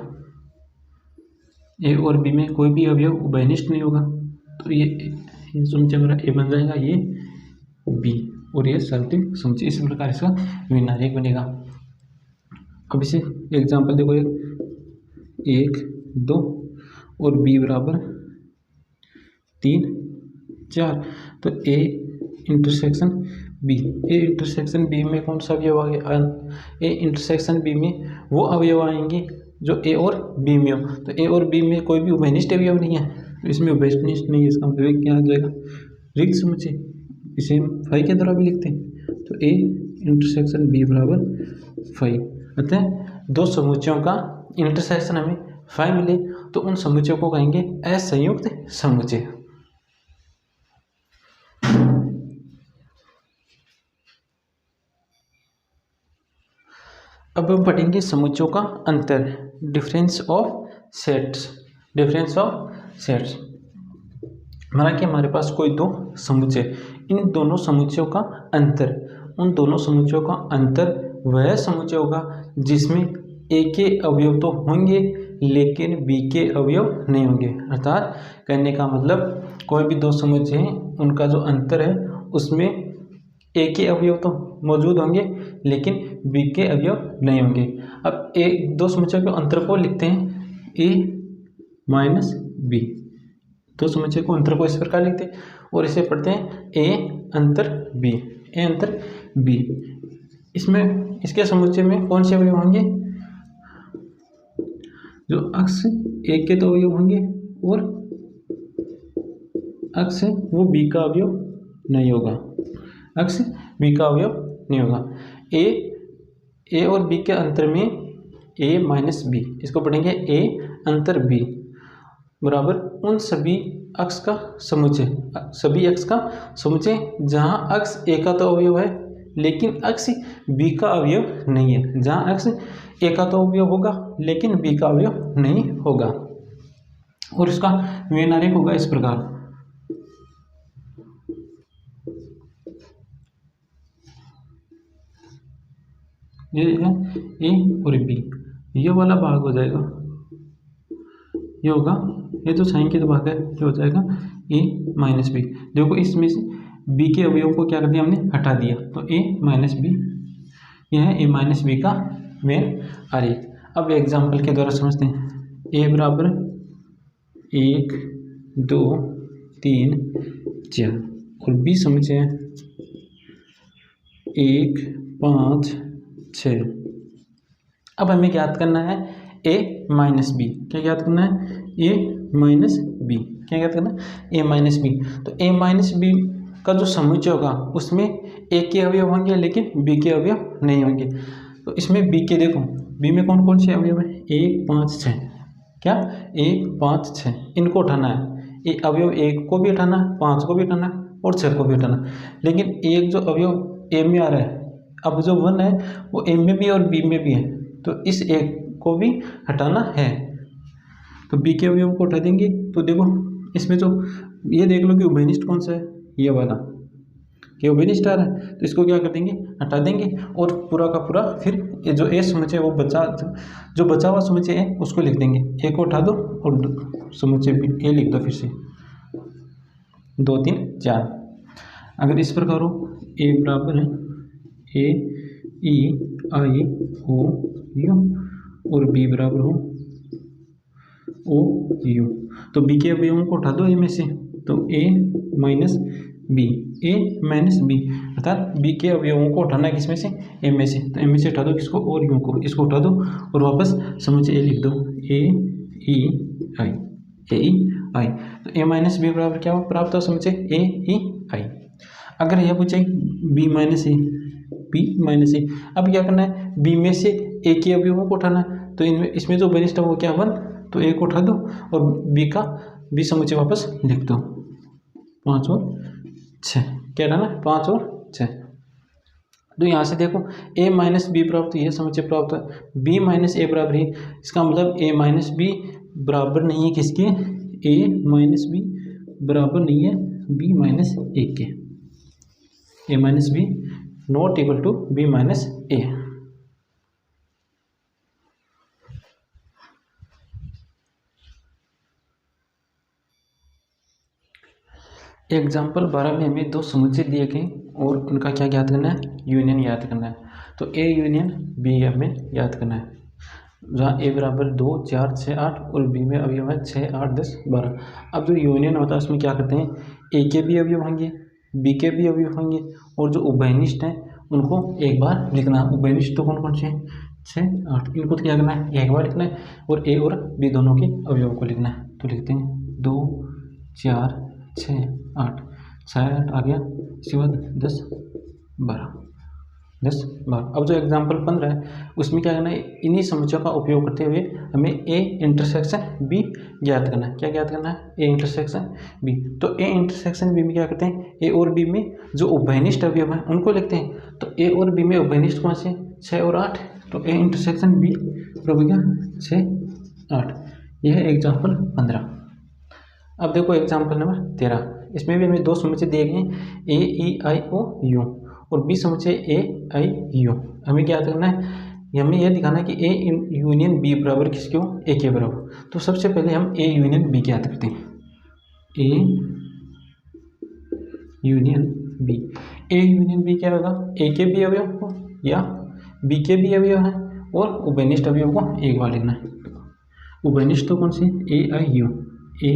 ए और बी में कोई भी अवयव उभयनिष्ठ नहीं होगा। तो ये समुच्चय मेरा ए बन जाएगा, ये बी, और ये सार्वत्रिक समुच्चय। इस प्रकार इसका वेन आरेख बनेगा। अब इसे एग्जाम्पल देखो, 1 2 और बी बराबर 3 4। तो A intersection B, A intersection B में कौन सा अवयव आ गया, ए इंटरसेक्शन बी में वो अवयव आएंगे जो ए और बी में हो। तो ए और बी में कोई भी उभयनिष्ठ अवयव नहीं है, तो इसमें उभयनिष्ठ नहीं है, इसका मतलब क्या आ जाएगा, रिक्त समुच्चय। इसे हम फाई के द्वारा भी लिखते हैं। तो ए इंटरसेक्शन बी बराबर फाई। अतः दो समुच्चयों का इंटरसेक्शन हमें फाई मिले तो उन समुच्चयों को कहेंगे असंयुक्त समुच्चय। अब हम पढ़ेंगे समुच्चयों का अंतर, difference of sets. Difference of sets, माना कि हमारे पास कोई दो समुच्चय, इन दोनों समुच्चयों का अंतर, उन दोनों समुच्चयों का अंतर वह समुच्चय होगा जिसमें ए के अवयव तो होंगे लेकिन बी के अवयव नहीं होंगे। अर्थात कहने का मतलब कोई भी दो समुच्चय हैं उनका जो अंतर है उसमें ए के अवयव तो मौजूद होंगे लेकिन बी के अवयव नहीं होंगे। अब ए दो समुच्चयों के अंतर को लिखते हैं ए माइनस बी, दो समुच्चय को अंतर को इस प्रकार लिखते हैं और इसे पढ़ते हैं ए अंतर बी, ए अंतर बी। इसमें इसके समुच्चय में कौन से अवयव होंगे, जो अक्ष ए के तो अवयव होंगे और अक्ष वो बी का अवयव नहीं होगा, अक्ष बी का अवयव नहीं होगा। ए और बी के अंतर में ए माइनस बी, इसको पढ़ेंगे ए अंतर बी बराबर उन सभी अक्ष का समुच्चय, सभी अक्ष का समुच्चय जहां अक्ष ए का तो अवयव है लेकिन अक्ष बी का अवयव नहीं है, जहां अक्ष ए का तो अवयव होगा लेकिन बी का अवयव नहीं होगा। और इसका मेन आरेख होगा इस प्रकार, ये है ए और बी, ये वाला भाग हो जाएगा, ये होगा, ये तो साइन के भाग है, ये हो जाएगा ए माइनस बी। देखो इसमें से बी के अवयव को क्या कर दिया हमने, हटा दिया, तो ए माइनस बी, यह है ए माइनस बी का मेन आरेख। अब एग्जाम्पल के द्वारा समझते हैं। ए बराबर 1 2 3 4 और बी समुच्चय 1 5 6। अब हमें ज्ञात करना है ए माइनस बी, क्या ज्ञात करना है, ए माइनस बी, क्या ज्ञात करना है, ए माइनस बी। तो ए माइनस बी का जो समुच्चय होगा उसमें ए के अवयव होंगे लेकिन बी के अवयव नहीं होंगे। तो इसमें बी के देखो, बी में कौन कौन से अवयव है, 1 5 6, क्या 1 5 6, इनको उठाना है, ये अवयव 1 को भी उठाना है, 5 को भी उठाना है और 6 को भी उठाना है। लेकिन एक जो अवयव ए में आ रहा है, अब जो 1 है वो ए में भी और बी में भी है, तो इस एक को भी हटाना है, तो बी के अवयव को उठा देंगे। तो देखो इसमें जो ये देख लो कि उभयनिष्ठ कौन सा है, ये वाला, कि उभयनिष्ठ आ रहा है, तो इसको क्या कर देंगे, हटा देंगे और पूरा का पूरा फिर ये जो ए समुच्चय वो जो बचा हुआ समुच्चय है उसको लिख देंगे, ए को उठा दो और समुच्चय ए लिख दो, फिर से 2 3 4। अगर इस प्रकार हो, ए बराबर है ए ई आई ओ यू और बी बराबर हो ओ यू, तो बी के अवयवों को उठा दो ए में से, तो ए माइनस बी, ए माइनस बी, अर्थात बी के अवयवों को उठाना किस में से, ए में से, तो ए में से उठा दो किसको, और यू को, इसको उठा दो और वापस समुच्चय ए लिख दो, ए ई आई, ए ई आई। तो ए माइनस बी बराबर क्या प्राप्त हो, समुच्चय ए ई आई। अगर यह पूछे बी माइनस ए, बी माइनस ए, अब क्या करना है, बी में से ए के अवयवों को उठाना है, तो इनमें इसमें जो बनिष्ठ है वो क्या 1, तो ए को उठा दो और बी समुच्चय वापस लिख दो, 5 और 6, क्या रहना 5 और 6। तो यहाँ से देखो ए माइनस बी प्राप्त, यह समुच्चय प्राप्त है, बी माइनस ए बराबर है, इसका मतलब ए माइनस बी बराबर नहीं है किसके, ए माइनस बी बराबर नहीं है बी माइनस ए के, A minus B not equal to B minus A. Example 12 में हमें दो समुच्चय दिए गए और उनका क्या ज्ञात करना है, यूनियन ज्ञात करना है। तो ए यूनियन बी हमें ज्ञात करना है, जहाँ ए बराबर 2 4 6 8 और बी में अवयव है 6 8 10 12। अब जो यूनियन होता है उसमें क्या करते हैं, ए के भी अवयव होंगे, बी के भी अवयव होंगे और जो उभयनिष्ठ हैं उनको एक बार लिखना। उभयनिष्ठ तो कौन कौन से हैं, 6 8, इनको तो क्या करना है, एक बार लिखना है और ए और बी दोनों के अवयव को लिखना है। तो लिखते हैं 2 4 6 8, 6 8 आ गया, इसके बाद 10 12, 10 12। अब जो एग्जाम्पल 15 है उसमें क्या करना है, इन्हीं समुच्चयों का उपयोग करते हुए हमें ए इंटरसेक्शन बी ज्ञात करना है। क्या ज्ञात करना है, ए इंटरसेक्शन बी। तो ए इंटरसेक्शन बी में क्या करते हैं, ए और बी में जो उभयनिष्ठ अवयव हैं उनको लिखते हैं। तो ए और बी में उभयनिष्ठ कौन से, 6 और 8, तो ए इंटरसेक्शन बी बराबर क्या 6 8। यह है एग्जाम्पल 15। अब देखो एग्जाम्पल नंबर 13, इसमें भी हमें दो समुच्चय दिए गए ए ई आई ओ यू और बी समुच्चय ए आई यू। हमें क्या करना है, हमें यह दिखाना है कि ए यूनियन बी बराबर किसके हो, ए के बराबर। तो सबसे पहले हम ए यूनियन बी ज्ञात करते हैं। A union B, A union B क्या होगा, ए के बी अवयव को या बी के बी अवयव है और उभयनिष्ठ अवयव को एक बार लिखना है। उभयनिष्ठ तो कौन सी, ए आई यू, ए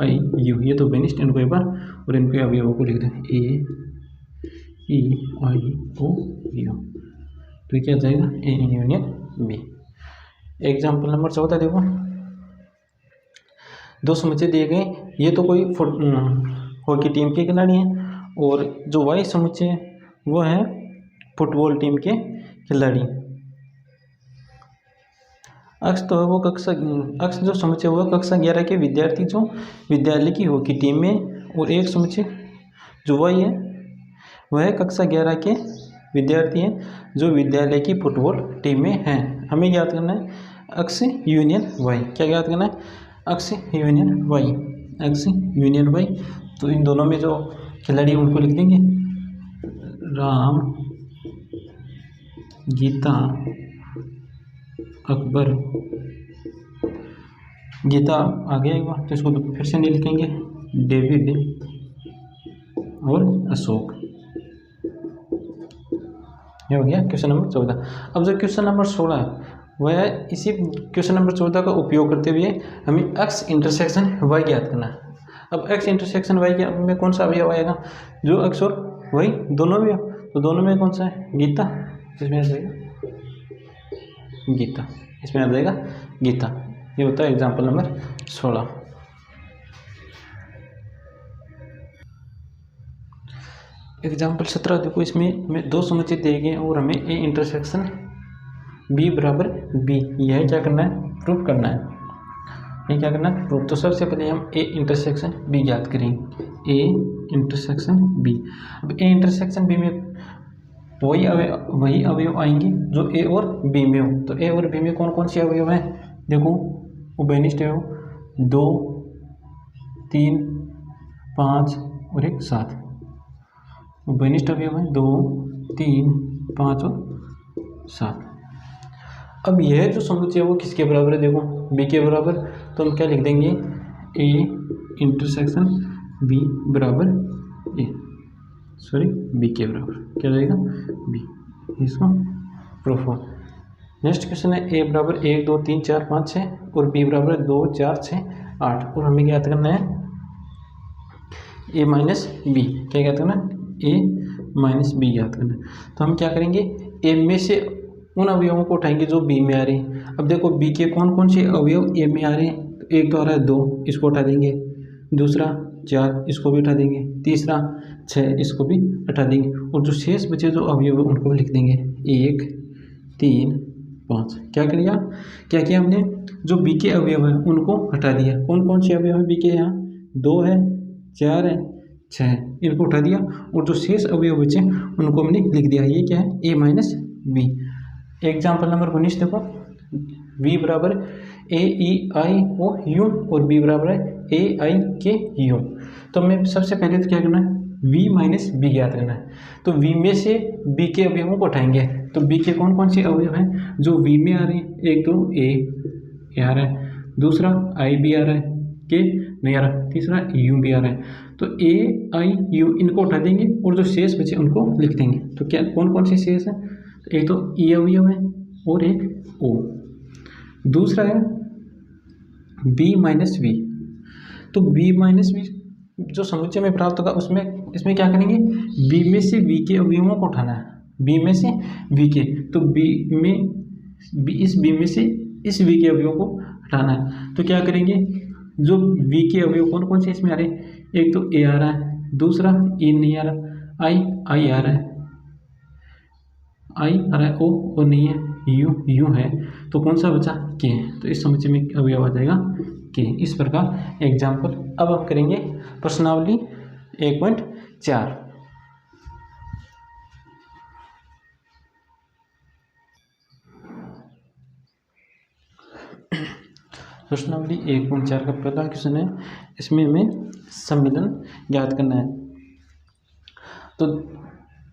आई यू, ये तो उभयनिष्ठ, इनको एक बार और इनके अवयवों को लिख दें ए ई आई ओ यू। तो ये क्या आ जाएगा, A union B. Example number 14 देखो, दो समुच्चय दिए गए, ये तो कोई हॉकी टीम के खिलाड़ी हैं और जो वाई समुच्चय है वो है फुटबॉल टीम के खिलाड़ी। अक्ष तो है वो कक्षा, अक्ष जो समुच्चय वो कक्षा 11 के विद्यार्थी जो विद्यालय की हॉकी टीम में, और एक समुच्चय जो वाई है वह कक्षा 11 के विद्यार्थी हैं जो विद्यालय की फुटबॉल टीम में हैं। हमें ज्ञात करना है अक्ष यूनियन वाई। क्या ज्ञात करना है, अक्ष यूनियन वाई, अक्ष यूनियन वाई। तो इन दोनों में जो खिलाड़ी उनको लिख देंगे राम, गीता, अकबर, गीता आ गया एक बार तो इसको तो फिर से नहीं लिखेंगे, डेविड और अशोक। ये हो गया क्वेश्चन नंबर 14। अब जो क्वेश्चन नंबर 16 है वह इसी क्वेश्चन नंबर 14 का उपयोग करते हुए हमें एक्स इंटरसेक्शन वाई ज्ञात करना है। अब एक्स इंटरसेक्शन वाई में कौन सा अवयव आएगा, जो एक्स और वाई दोनों में, तो दोनों में कौन सा है, गीता, इसमें आ जाएगा गीता, इसमें आ जाएगा गीता। ये होता है एग्जाम्पल नंबर 16। एग्जाम्पल 17 देखो, इसमें हमें दो समुच्चय दिए गए और हमें ए इंटरसेक्शन बी बराबर बी, यह क्या करना है, प्रूफ करना है। ये क्या करना है, प्रूफ। तो सबसे पहले हम ए इंटरसेक्शन बी ज्ञात करेंगे, ए इंटरसेक्शन बी। अब ए इंटरसेक्शन बी में वही अवयव आएंगे जो ए और बी में हो। तो ए और बी में कौन कौन से अवयव हैं, देखो उभयनिष्ठ अवयव 2, 3, 5 और 1 7। उभयनिष्ठ अवयव है 2, 3, 5 और 7। अब यह जो समुच्चय है वो किसके बराबर है, देखो बी के बराबर। तो हम क्या लिख देंगे, ए इंटरसेक्शन बी बराबर ए, सॉरी बी के बराबर क्या जाएगा बी, इसका प्रूफ हो। नेक्स्ट क्वेश्चन है ए बराबर 1 2 3 4 5 6 और बी बराबर 2 4 6 8 और हमें क्या करना है, ए माइनस बी। क्या ज्ञात करना है, ए माइनस बी ज्ञात करना है। तो हम क्या करेंगे, ए में से उन अवयवों को उठाएंगे जो बी में आ रहे हैं। अब देखो बी के कौन कौन से अवयव ए में आ रहे हैं, तो एक तो आ रहा है 2, इसको उठा देंगे, दूसरा 4, इसको भी उठा देंगे, तीसरा 6, इसको भी उठा देंगे, और जो शेष बचे जो अवयव है उनको भी लिख देंगे 1 3 5। क्या किया हमने, जो बी के अवयव है उनको हटा दिया। कौन कौन से अवयव है बी के, यहाँ 2 है, 4 है, 6 है, इनको उठा दिया, और जो शेष अवयव बचे उनको हमने लिख दिया। ये क्या है, ए माइनस बी। एग्जाम्पल नंबर 19 देखो, v बराबर ए ई आई ओ यू और b बराबर है ए आई के यू। तो हमें सबसे पहले तो क्या करना है, v माइनस बी ज्ञात करना है। तो v में से b के अवयवों को उठाएंगे। तो b के कौन कौन से अवयव हैं जो v में आ रहे हैं, एक तो a आ रहा है, दूसरा i भी आ रहा है, के नहीं आ रहा, तीसरा u भी आ रहा है। तो a i u इनको उठा देंगे और जो शेष बचे उनको लिख देंगे। तो क्या कौन कौन से शेष हैं, एक तो ई अवयव है और एक ओ, दूसरा है बी माइनस वी। तो बी माइनस वी जो समुच्चय में प्राप्त होगा उसमें इसमें क्या करेंगे, बी में से वी के अवयवों को उठाना है, बी में से वी के। तो इस बी में से इस वी के अवयवों को हटाना है। तो क्या करेंगे, जो वी के अवयव कौन कौन से इसमें आ रहे हैं, एक तो ए आ रहा है, दूसरा ए नहीं आ रहा, आई आ रहा है, आई आ रहा है, ओ नहीं है, यू है, तो कौन सा बचा, के। तो इस समुच्चय में अवयव आ जाएगा के। इस प्रकार एग्जाम्पल। अब हम करेंगे प्रश्नावली 1.4। प्रश्नावली 1.4 का पहला क्वेश्चन है, इसमें हमें सम्मिलन ज्ञात करना है। तो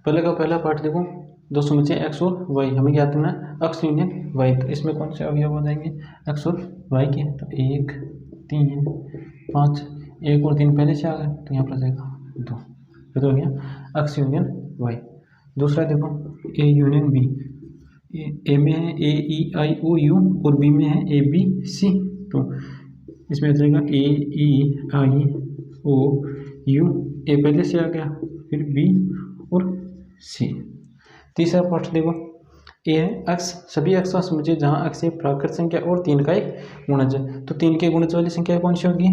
पहला पार्ट देखो, दो समुच्चय एक्स और वाई हमें ज्ञात करना है, एक्स यूनियन वाई। तो इसमें कौन से अवयव हो जाएंगे, एक्स और वाई के। तो 1 3 5, 1 और 3 पहले से आ गए, तो यहाँ पर जाएगा 2, तो हो गया एक्स यूनियन वाई। दूसरा देखो, ए यूनियन बी। ए में है ए ई आई ओ यू और बी में है ए बी सी। तो इसमें आ जाएगा ए ई आई ओ यू, ए पहले से आ गया, फिर बी और सी। तीसरा पार्ट देखो, ए है एक्स, सभी एक्स का समुच्चय जहाँ एक्स एक प्राकृत संख्या और 3 का एक गुणज है। तो 3 के गुणज वाली संख्या कौन सी होगी,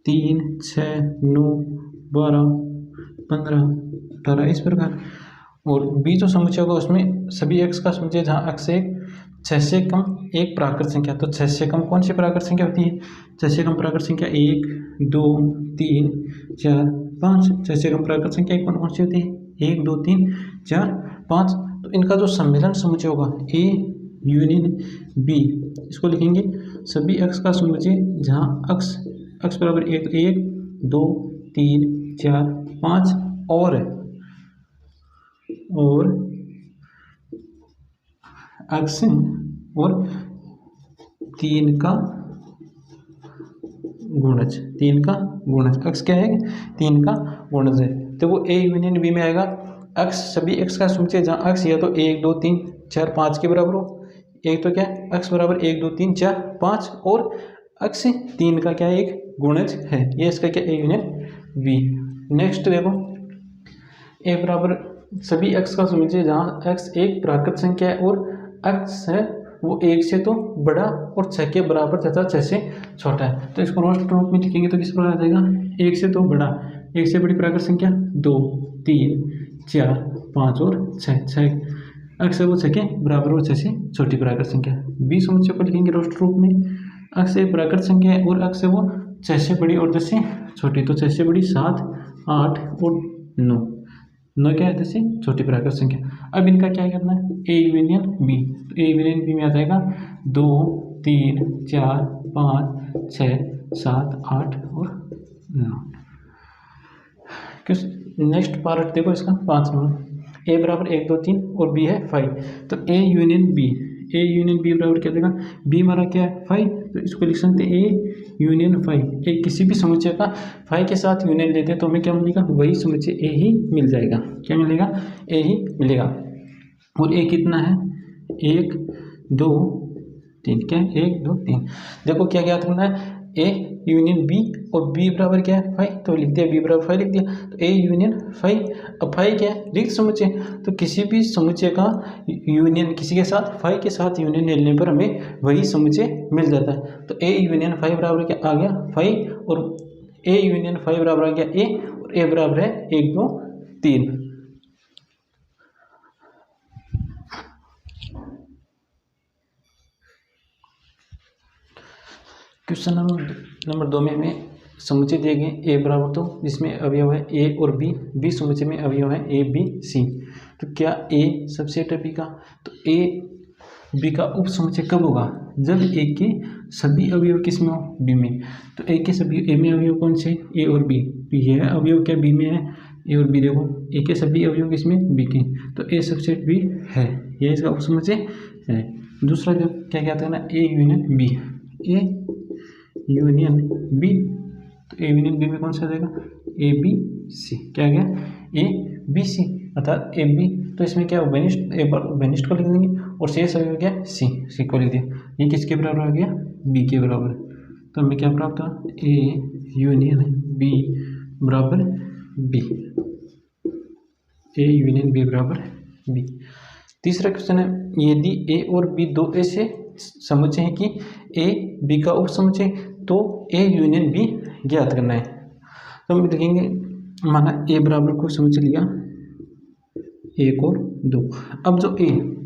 3 6 9 12 15 18 इस प्रकार। और बी जो समुच्चय होगा उसमें सभी एक्स का समुच्चय जहाँ एक्स एक 6 से कम एक प्राकृत संख्या। तो 6 से कम कौन सी प्राकृत संख्या होती है, 6 से कम प्राकृत संख्या 1 2 3 4 5। 6 से कम प्राकृत संख्या कौन सी होती है, 1 2 3 4 5। तो इनका जो सम्मिलन समुच्चय होगा ए यूनियन बी, इसको लिखेंगे सभी एक्स का समुच्चय जहाँ एक्स बराबर 1 2 3 4 5 और एक्स और 3 का गुणज, 3 का गुणज। एक्स क्या है, 3 का गुणज है। तो वो ए यूनियन बी में आएगा, एक्स सभी एक्स का समुच्चय जहाँ एक्स या तो 1 2 3 4 5 के बराबर हो। एक तो क्या है एक्स बराबर 1 2 3 4 5 और एक्स 3 का क्या एक गुणज है, ये इसका क्या ए यूनियन बी। नेक्स्ट देखो, ए बराबर सभी एक्स का समुच्चय जहाँ एक्स एक प्राकृत संख्या है और एक्स है वो 1 से तो बड़ा और 6 के बराबर तथा 6 से छोटा है। तो इसको रोस्ट रूप में लिखेंगे तो किस प्रकार आ जाएगा, 1 से तो बड़ा, 1 से बड़ी प्राकृत संख्या 2 3 4 5 और 6 एक्स है वो 6 के बराबर और 6 से छोटी प्राकृत संख्या। बी समुच्चय को लिखेंगे रोस्ट रूप में, एक्स एक प्राकृत संख्या है और एक्स है वो 6 से बड़ी और 10 से छोटी। तो 6 से बड़ी 7 8 और 9 क्या है 10 से छोटी प्राकृत संख्या। अब इनका क्या करना है, ए यूनियन बी। तो ए यूनियन बी में आ जाएगा 2 3 4 5 6 7 8 और 9। नेक्स्ट पार्ट देखो इसका 5 नंबर, ए बराबर 1 2 3 और बी है 5। तो A union B, A union B बराबर क्या देगा, बी हमारा क्या है 5, तो इसको लिख सकते हैं ए यूनियन 5। एक किसी भी समुच्चय का 5 के साथ यूनियन लेते हैं तो हमें क्या मिलेगा, वही समुच्चय ए ही मिल जाएगा। क्या मिलेगा, ए ही मिलेगा। और ए कितना है, 1 2 3, क्या है 1 2 3। देखो क्या ज्ञात करना है, ए यूनियन बी और बी बराबर क्या है 5, तो लिख दिया बी बराबर 5 लिख दिया। तो ए यूनियन 5, अब 5 क्या है रिक्त समुच्चय, तो किसी भी समुच्चय का यूनियन किसी के साथ 5 के साथ यूनियन लेने पर हमें वही समुच्चय मिल जाता है। तो ए यूनियन 5 बराबर क्या आ गया 5, और ए यूनियन 5 बराबर आ गया ए, और ए बराबर है 1 2 3। क्वेश्चन नंबर 2 में हमें समुच्चय दिए गए ए बराबर 2 जिसमें अवयव है ए और बी, बी समुच्चय में अवयव है ए बी सी। तो क्या ए सबसेट है बी का, तो ए बी का उप समुच्चय कब होगा, जब ए के सभी अवयव किस में हो, बी में। तो ए के सभी, ए में अवयव कौन से, ए और बी, तो यह अवयव क्या बी में है, ए और बी। देखो ए के सभी अवयव किसमें, बी के, तो ए सबसेट बी है, यह इसका उप समुच्चय है। दूसरा जो क्या कहते हैं ना, A union B, A union B. तो ए यूनियन बी में कौन सा जाएगा, ए बी सी। क्या गया, ए बी सी अर्थात ए बी। तो इसमें क्या वेनिस्ट को लिख देंगे और शेष अवयव क्या सी को लिख दिया। ये किसके बराबर आ गया, बी के बराबर। तो हमें क्या प्राप्त हुआ, ए यूनियन बी बराबर बी, ए यूनियन बी बराबर बी। तीसरा क्वेश्चन है, यदि ए और बी दो ऐसे समुच्चय है कि ए बी का उप समुच्चय, तो ए यूनियन बी ज्ञात करना है। तो हम लिखेंगे, माना ए बराबर को समुच्चय लिया 1 और 2। अब जो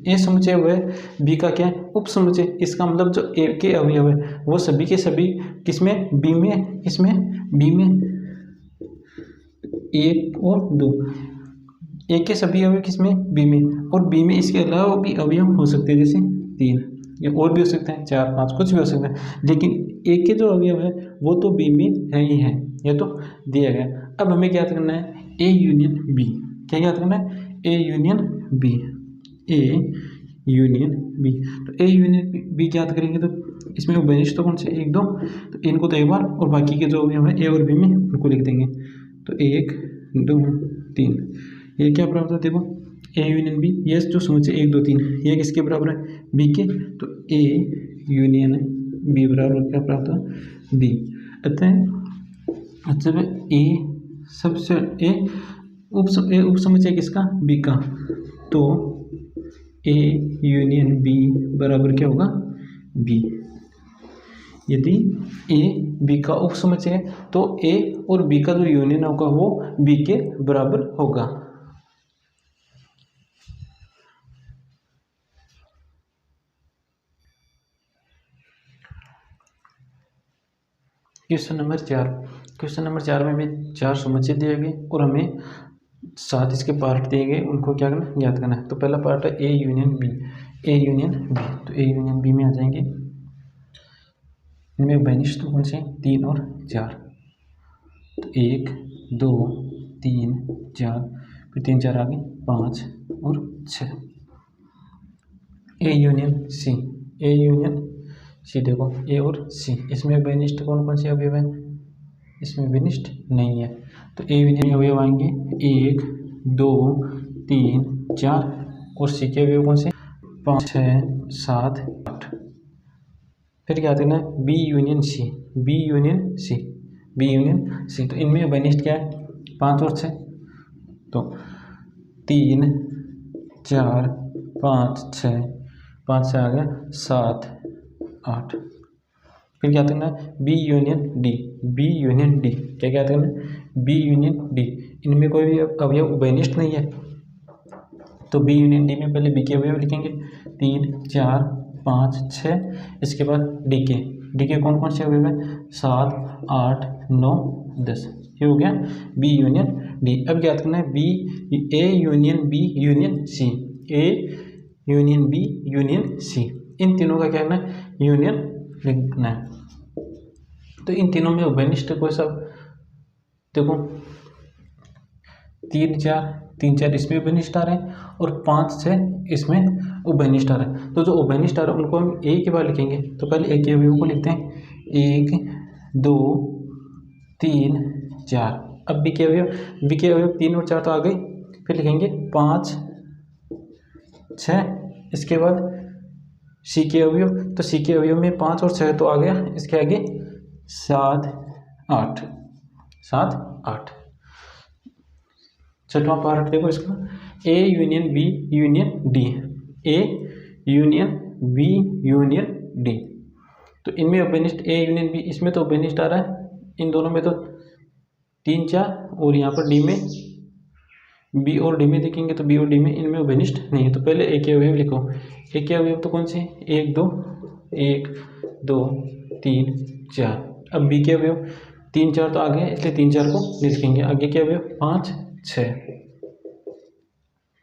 ए समुच्चय हुआ है बी का क्या है उप समुच्चय, इसका मतलब जो ए के अवयव है वो सभी के सभी किसमें, बी में, इसमें बी में 1 और 2, ए के सभी अवयव किसमें, बी में, और बी में इसके अलावा भी अवयव हो सकते हैं जैसे 3। या और भी हो सकते हैं, 4 5 कुछ भी हो सकता है, लेकिन ए के जो अवयव है वो तो बी में है ही है, ये तो दिया गया। अब हमें क्या करना है, ए यूनियन बी। क्या याद करना है, A union B, A union B. तो ए यूनियन बी याद करेंगे तो इसमें उभयनिष्ठ तो कौन से, 1 2, तो इनको तो एक बार और बाकी के जो अवयव है ए और बी में उनको लिख देंगे। तो 1 2 3, ये क्या प्राप्त होता है, देखो ए यूनियन बी, ये जो समुच्चय 1 2 3 ये किसके बराबर है, बी के। तो ए यूनियन बी बराबर क्या प्राप्त हुआ, बी। अतः जब ए सबसे ए उप समुच्चय किसका, बी का, तो ए यूनियन बी बराबर क्या होगा, बी। यदि ए बी का उप समुच्चय है तो ए और बी का जो यूनियन होगा वो बी के बराबर होगा। क्वेश्चन नंबर 4, क्वेश्चन नंबर 4 में भी 4 समुच्चय दिए गए और हमें 7 इसके पार्ट दिए गए, उनको क्या करना, ज्ञात करना है। तो पहला पार्ट है A union B, A union B. तो ए यूनियन बी में आ जाएंगे, इनमें उभयनिष्ठ तो कौन से, 3 और 4। तो 1 2 3 4, फिर 3 4 आगे 5 और 6। A union C, A union C, देखो ए और सी, इसमें उभयनिष्ठ कौन कौन से अवयव है, इसमें उभयनिष्ठ नहीं है। तो ए यूनियन अवयव आएंगे 1 2 3 4, और सी के अवयव कौन से, 5 6 7 8। फिर क्या करना है, B union C, B union C, B union C. तो इनमें उभयनिष्ठ क्या है, 5 और 6, तो 3 4 5 6, 5 से आ गया 7 8। फिर क्या करना है, B union D, B union D. क्या क्या करना है, बी यूनियन डी, इनमें कोई भी अवयव उभयनिष्ठ नहीं है, तो बी यूनियन डी में पहले बी के अवयव लिखेंगे, 3 4 5 6, इसके बाद डी के कौन कौन से अवयव है, 7 8 9 10। ये हो गया बी यूनियन डी। अब याद करना है B, A union B union C, A union B union C, इन तीनों का क्या करना है, यूनियन लिखना है। तो इन तीनों में उभयनिष्ठ कोई सब, देखो 3 4 इसमें उभयनिष्ठ आ रहे हैं और 5 6 इसमें उभयनिष्ठ आ रहे हैं। तो जो उभयनिष्ठ आ रहे हैं उनको हम ए के बाद लिखेंगे। तो पहले ए के अवयव को लिखते हैं, 1 2 3 4। अब बी के अवयव 3 और 4 तो आ गए, फिर लिखेंगे 5 6, इसके बाद सी के अवयव, तो सी के अवयव में 5 और 6 तो आ गया, इसके आगे 7 8 7 8। छठवां पार्ट देखो इसका, A union B union D, A union B union D. तो इनमें उभयनिष्ठ ए यूनियन बी, इसमें तो उभयनिष्ठ आ रहा है, इन दोनों में तो 3 4, और यहाँ पर डी में, बी और डी में देखेंगे तो बी और डी में इनमें उभयनिष्ठ नहीं है। तो पहले ए के अवयव लिखो, ए के अवयव तो कौन से, 1 2 3 4। अब बी के अवयव 3 4 तो आ गए, इसलिए 3 4 को नहीं लिखेंगे। आगे के अवयव 5 6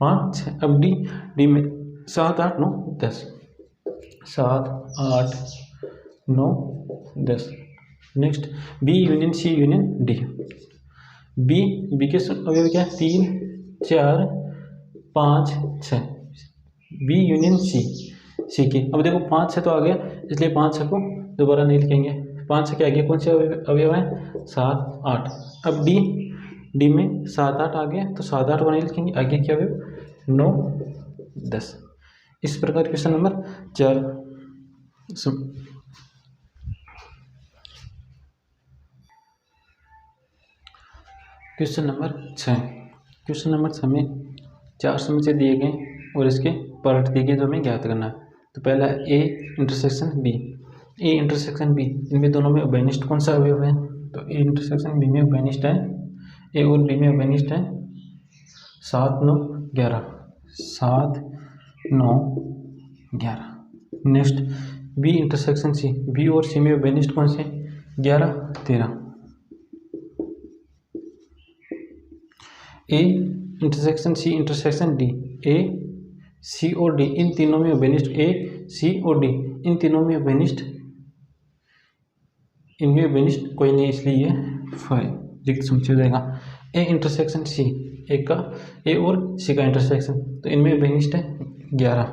5 6। अब डी में 7 8 9 10, 7 8 9 10। Next B union C union D, B के अवयव क्या है, 3 4 5 6, बी यूनियन सी के। अब देखो 5 6 तो आ गया, इसलिए 5 6 को दोबारा नहीं लिखेंगे। 5 6 के आगे कौन से अवयव हैं, 7 8। अब डी में 7 8 आ गया, तो 7 8 को नहीं लिखेंगे, आगे क्या अवयव 9 10। इस प्रकार question number 4। Question number 6, question number 6 में 4 समुच्चय दिए गए और इसके पार्ट दिए गए जो हमें ज्ञात करना है। तो पहला A intersection B, A intersection B, इनमें दोनों में उभयनिष्ठ कौन सा अवयव है, तो ए इंटरसेक्शन बी में उभयनिष्ठ है, ए और बी में उभयनिष्ठ है 7 9 11, 7 9 11। Next B intersection C, B और सी में उभयनिष्ठ कौन से, 11 13। A intersection C intersection D, A C और डी, इन तीनों में उभयनिष्ठ, ए सी और डी, इन तीनों में बेनिस्ट, इनमें बेनिस्ट कोई नहीं, इसलिए ये 5 रिक्त समुच्चय हो जाएगा। ए इंटरसेक्शन सी, ए का ए और सी का इंटरसेक्शन, तो इनमें बेनिस्ट है 11।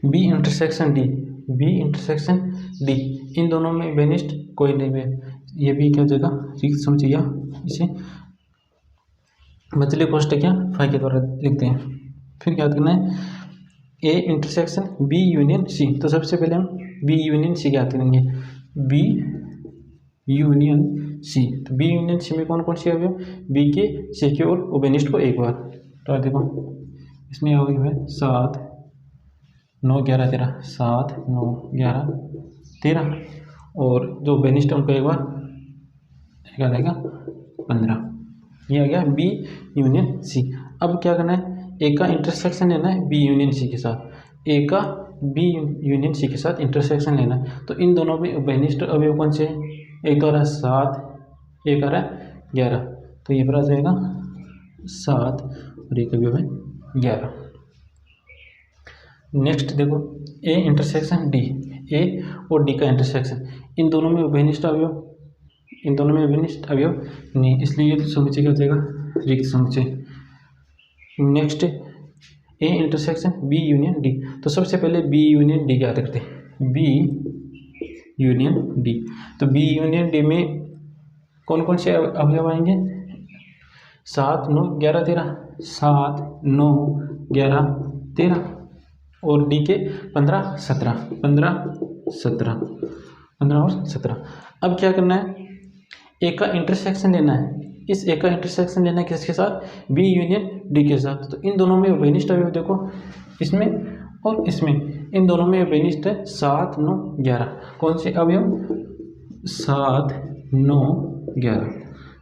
B intersection D, B intersection D, इन दोनों में बेनिस्ट कोई नहीं है, ये भी क्या हो जाएगा रिक्त समुच्चय, या इसे मछली कोष्टक या 5 के द्वारा लिखते हैं। फिर क्या करना है, A intersection B union C, तो सबसे पहले हम बी यूनियन सी क्या करेंगे, बी यूनियन सी, तो बी यूनियन सी में कौन कौन सी अवयव, बी के सी के और ओबेनिस्ट को एक बार, तो देखो इसमें अवयव है 7 9 11 13, 7 9 11 13, और जो बेनिस्ट है उनको एक बार क्या देगा 15, ये आ गया बी यूनियन सी। अब क्या करना है, ए का इंटरसेक्शन लेना है बी यूनियन सी के साथ, ए का बी यूनियन सी के साथ इंटरसेक्शन लेना है, तो इन दोनों में बेनिस्ट अवयव कौन से, एक आ रहा है 7, एक आ रहा है 11, तो ये बराबर जाएगा 7 और एक अवयव है 11। नेक्स्ट देखो ए इंटरसेक्शन डी, ए और डी का इंटरसेक्शन, इन दोनों में बेनिस्ट अवयव, इन दोनों में बेनिस्ट अवयव नहीं, इसलिए समुच्चय क्या हो जाएगा रिक्त समुच्चय। Next A intersection B union D, तो सबसे पहले बी यूनियन डी क्या करते हैं, बी यूनियन डी, तो बी यूनियन डी में कौन कौन से अवयव आएंगे, 7 9 11 13, 7 9 11 13, और डी के 15 17, 15 17, 15 और 17। अब क्या करना है, ए का इंटरसेक्शन लेना है, इस ए का इंटरसेक्शन लेना है किसके साथ, बी यूनियन डी के साथ, तो इन दोनों में बेनिस्ट अवयव देखो, इसमें और इसमें, इन दोनों में बेनिस्ट है 7 9 11, कौन से अवयव, 7 9 11,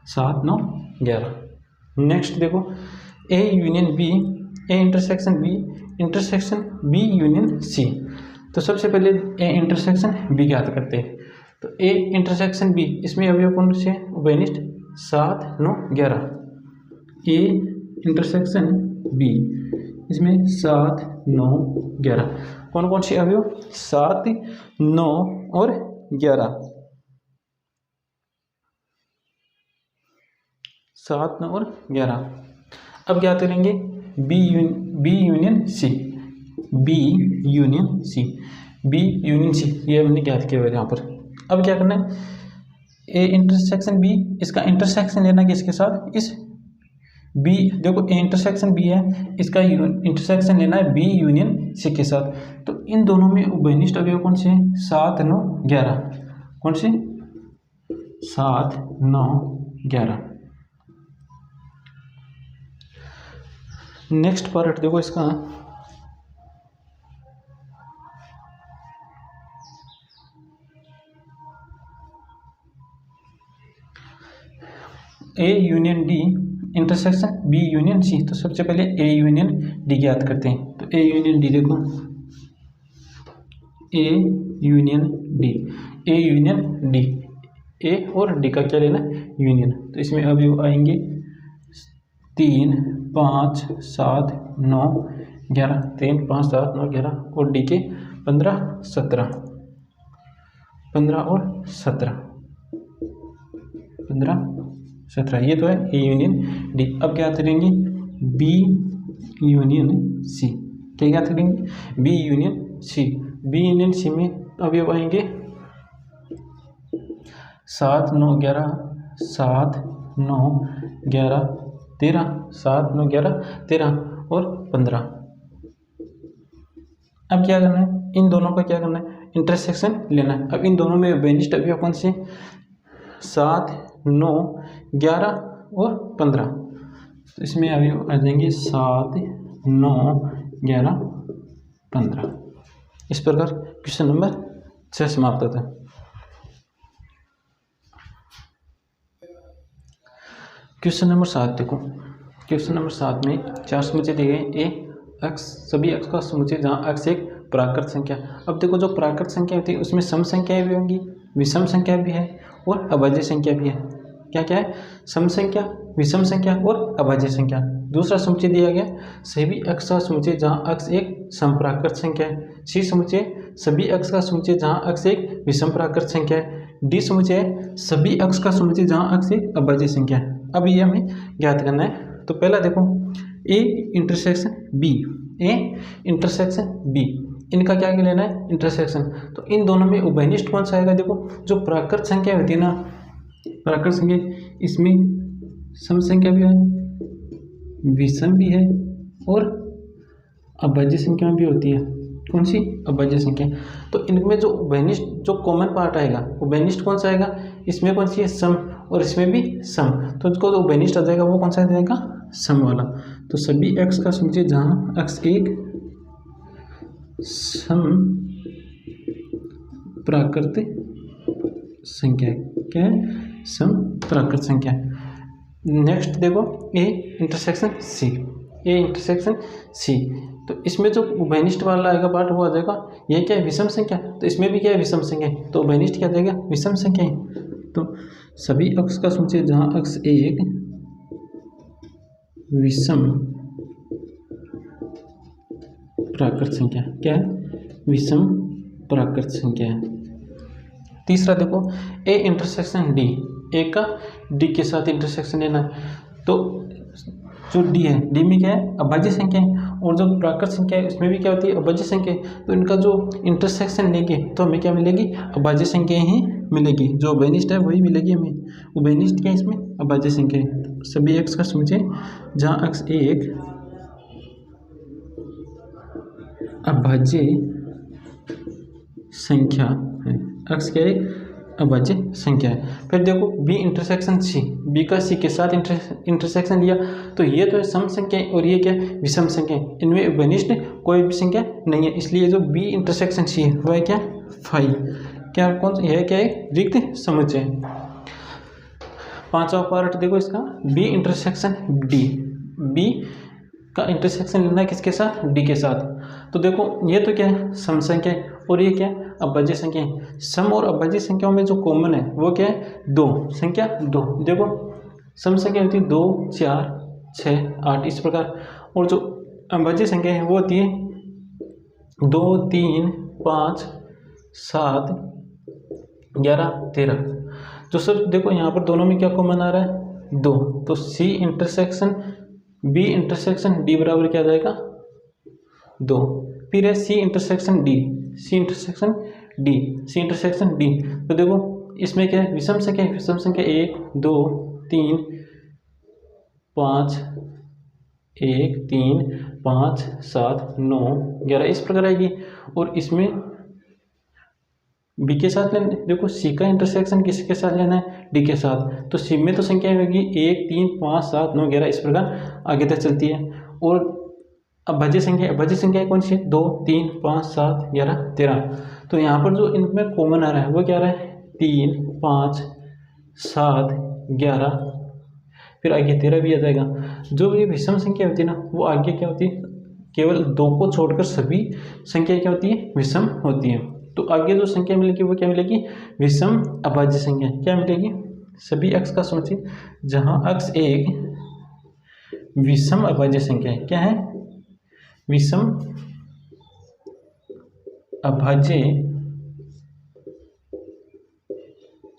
7 9 11। नेक्स्ट देखो A union B, A intersection B union C, तो सबसे पहले ए इंटरसेक्शन बी ज्ञात करते हैं, तो ए इंटरसेक्शन बी, इसमें अवयव कौन से बेनिस्ट 7 9 11, ए इंटरसेक्शन बी, इसमें 7 9 11, कौन कौन से अवयव 7 9 और 11, 7 9 और 11। अब क्या करेंगे, B union C, B union C, B union C, ये हमने ज्ञात किया हुआ है यहाँ पर। अब क्या करना है, ए इंटरसेक्शन बी, इसका इंटरसेक्शन लेना है किसके साथ, इस बी, देखो ए इंटरसेक्शन बी है, इसका इंटरसेक्शन लेना है बी यूनियन सी के साथ, तो इन दोनों में बेनिस्ट अवयव कौन से, 7 9 11, कौन से 7 9 11। नेक्स्ट पार्ट देखो इसका, A union D intersection B union C, तो सबसे पहले ए यूनियन डी ज्ञात करते हैं, तो ए यूनियन डी देखो, A union D, A union D, A और डी का क्या लेना यूनियन, तो इसमें अवयव आएंगे 3 5 7 9 11, 3 5 7 9 11, और डी के 15 17, 15 और 17, 15 17, ये तो है ए यूनियन डी। अब क्या करेंगे, बी यूनियन सी, क्या करेंगे, B union C, B union C में अवयव आएंगे 7 9 11, 7 9 11 13, 7 9 11 13 और 15। अब क्या करना है, इन दोनों का क्या करना है, इंटरसेक्शन लेना है। अब इन दोनों में बेनिस्ट अवयव कौन से, 7 9 11 और 15, तो इसमें अवयव आ जाएंगे 7 9 11 15। इस प्रकार क्वेश्चन नंबर 6 समाप्त होता है। क्वेश्चन नंबर 7 देखो, क्वेश्चन नंबर 7 में 4 समुच्चय दिए गए, ए एक्स, सभी एक्स का समुच्चय जहाँ एक्स एक प्राकृत संख्या। अब देखो जो प्राकृत संख्या होती है उसमें सम संख्याएं भी होंगी, विषम संख्या भी है और अभाज्य संख्या भी है। क्या क्या है, सम संख्या, विषम संख्या और अभाज्य संख्या। दूसरा समुच्चय दिया गया सभी x का समुच्चय जहाँ x एक समप्राकृत संख्या है। सी समुच्चय सभी x का समुच्चय जहाँ x एक विषम प्राकृत संख्या है। डी समुच्चय सभी x का समुच्चय जहाँ x एक अभाज्य संख्या है। अब ये हमें ज्ञात करना है। तो पहला देखो A intersection B, A intersection B, इनका क्या लेना है इंटरसेक्शन। तो इन दोनों में उभयनिष्ठ कौन सा आएगा, देखो जो प्राकृत संख्या होती है ना, प्राकृत संख्या इसमें सम संख्या भी है, विषम भी है और अभाज्य संख्या भी होती है। कौन सी अभाज्य संख्या। तो इनमें जो उभयनिष्ठ जो कॉमन पार्ट आएगा, उभयनिष्ठ कौन सा आएगा, इसमें कौन सी है सम और इसमें भी सम। तो इसको जो उभयनिष्ठ आ जाएगा वो कौन सा आ जाएगा सम वाला। तो सभी x का समुच्चय जहाँ x एक सम प्राकृत संख्या है, क्या है सम प्राकृत संख्या। नेक्स्ट देखो A intersection C, A intersection C. तो इसमें जो उभयनिष्ठ वाला आएगा पार्ट वो आ जाएगा, ये क्या है विषम संख्या, तो इसमें भी क्या है विषम संख्या है, तो उभयनिष्ठ क्या आ जाएगा विषम संख्या है। तो सभी x का समुच्चय जहाँ x एक विषम प्राकृत संख्या, क्या है विषम प्राकृत संख्या है। तीसरा देखो ए इंटरसेक्शन डी, ए का डी के साथ इंटरसेक्शन लेना है। तो जो डी है, डी में क्या है अभाज्य संख्या है और जो प्राकृत संख्या है उसमें भी क्या होती है अभाज्य संख्या है। तो इनका जो इंटरसेक्शन लेंगे तो हमें क्या मिलेगी अभाज्य संख्या ही मिलेगी, जो उभयनिष्ठ है वही मिलेगी हमें। उभयनिष्ठ क्या है इसमें अभाज्य संख्या है। सभी x का समुच्चय जहाँ x एक अभाज्य संख्या है, x क्या एक अभाज्य संख्या है। फिर देखो b इंटरसेक्शन c, b का c के साथ इंटरसेक्शन लिया तो ये तो है सम संख्या है और ये क्या है विषम संख्या है। इनमें उभयनिष्ठ कोई भी संख्या नहीं है, इसलिए जो b इंटरसेक्शन c है वह क्या फाई, क्या कौन यह क्या है रिक्त समुच्चय। पांचवा पार्ट देखो इसका b इंटरसेक्शन d, b का इंटरसेक्शन लेना है किसके साथ d के साथ। तो देखो ये तो क्या है सम संख्या है और ये क्या है अभाज्य संख्या है। सम और अभाज्य संख्याओं में जो कॉमन है वो क्या है दो, संख्या दो। देखो सम संख्या होती है 2 4 6 8 इस प्रकार, और जो अभाज्य संख्या है वो होती है 2 3 5 7 11 13। जो सर देखो यहाँ पर दोनों में क्या कॉमन आ रहा है 2, तो C intersection B intersection D बराबर क्या आ जाएगा 2। फिर है C intersection D, C intersection D, C intersection D. तो देखो इसमें क्या है विषम संख्या है, विषम संख्या 1 2 3 5 1 3 5 7 9 11 इस प्रकार आएगी। और इसमें बी के साथ लेना, देखो सी का इंटरसेक्शन किसके साथ लेना है डी के साथ। तो सी में तो संख्या होगी 1 3 5 7 9 11 इस प्रकार आगे तक चलती है। और अभाज्य संख्या कौन सी है 2 3 5 7 11 13। तो यहाँ पर जो इनमें कॉमन आ रहा है वो क्या आ रहा है 3 5 7 11, फिर आगे 13 भी आ जाएगा। जो ये विषम संख्या होती है ना वो आगे क्या होती है केवल 2 को छोड़कर सभी संख्या क्या होती है विषम होती है। तो आगे जो संख्या मिलेगी वो क्या मिलेगी विषम अभाज्य संख्या क्या मिलेगी। सभी x का समुच्चय जहाँ x एक विषम अभाज्य संख्या है, क्या है विषम अभाज्य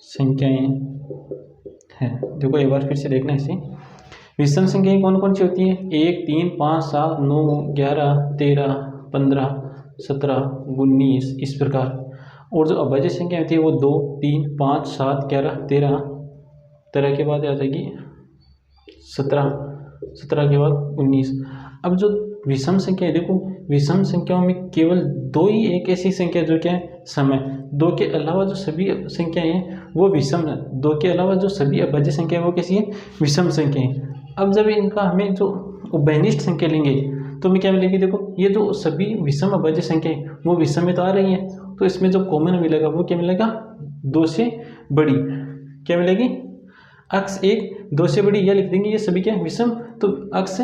संख्याएं हैं। देखो एक बार फिर से देखना इसे, विषम संख्याएं कौन कौन सी होती है 1 3 5 7 9 11 13 15 17 19 इस प्रकार। और जो अभाज्य संख्या होती है वो 2 3 5 7 11 13 13 के बाद आ जाएगी 17 17 के बाद 19। अब जो विषम संख्या है देखो विषम संख्याओं में केवल 2 ही एक ऐसी संख्या जो क्या है सम है, 2 के अलावा जो सभी संख्याएं हैं वो विषम है, 2 के अलावा जो सभी अभाज्य संख्या है वो कैसी है विषम संख्या है। अब जब इनका हमें जो उभयनिष्ठ संख्या लेंगे तो हमें क्या मिलेगी, देखो ये जो सभी विषम अभाज्य संख्या है वो विषम में तो आ रही है, तो इसमें जो कॉमन मिलेगा वो क्या मिलेगा 2 से बड़ी, क्या मिलेगी x एक 2 से बड़ी, यह लिख देंगे ये सभी क्या विषम। तो x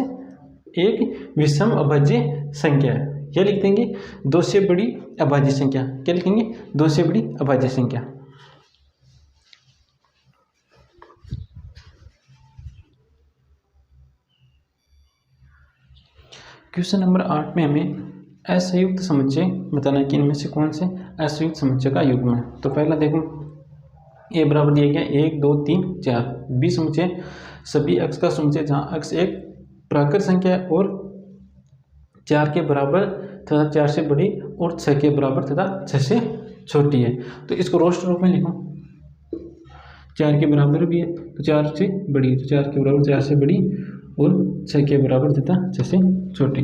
एक विषम अभाज्य संख्या है, यह लिख देंगे 2 से बड़ी अभाज्य संख्या, क्या लिखेंगे 2 से बड़ी अभाज्य संख्या। क्वेश्चन नंबर 8 में हमें असंयुक्त समुच्चय बताना है कि इनमें से कौन से असंयुक्त समुच्चय का युग्म है। तो पहला देखो, ए बराबर दिया गया 1 2 3 4। बी समुच्चय सभी अक्ष का समुच्चय जहाँ अक्ष एक प्राकृत संख्या है और 4 के बराबर तथा 4 से बड़ी और 6 के बराबर तथा 6 से छोटी है। तो इसको रोस्ट रूप में लिखो, 4 के बराबर भी है तो 4 से बड़ी, तो 4 के बराबर 4 से बड़ी और 6 के बराबर तथा 6 से छोटी।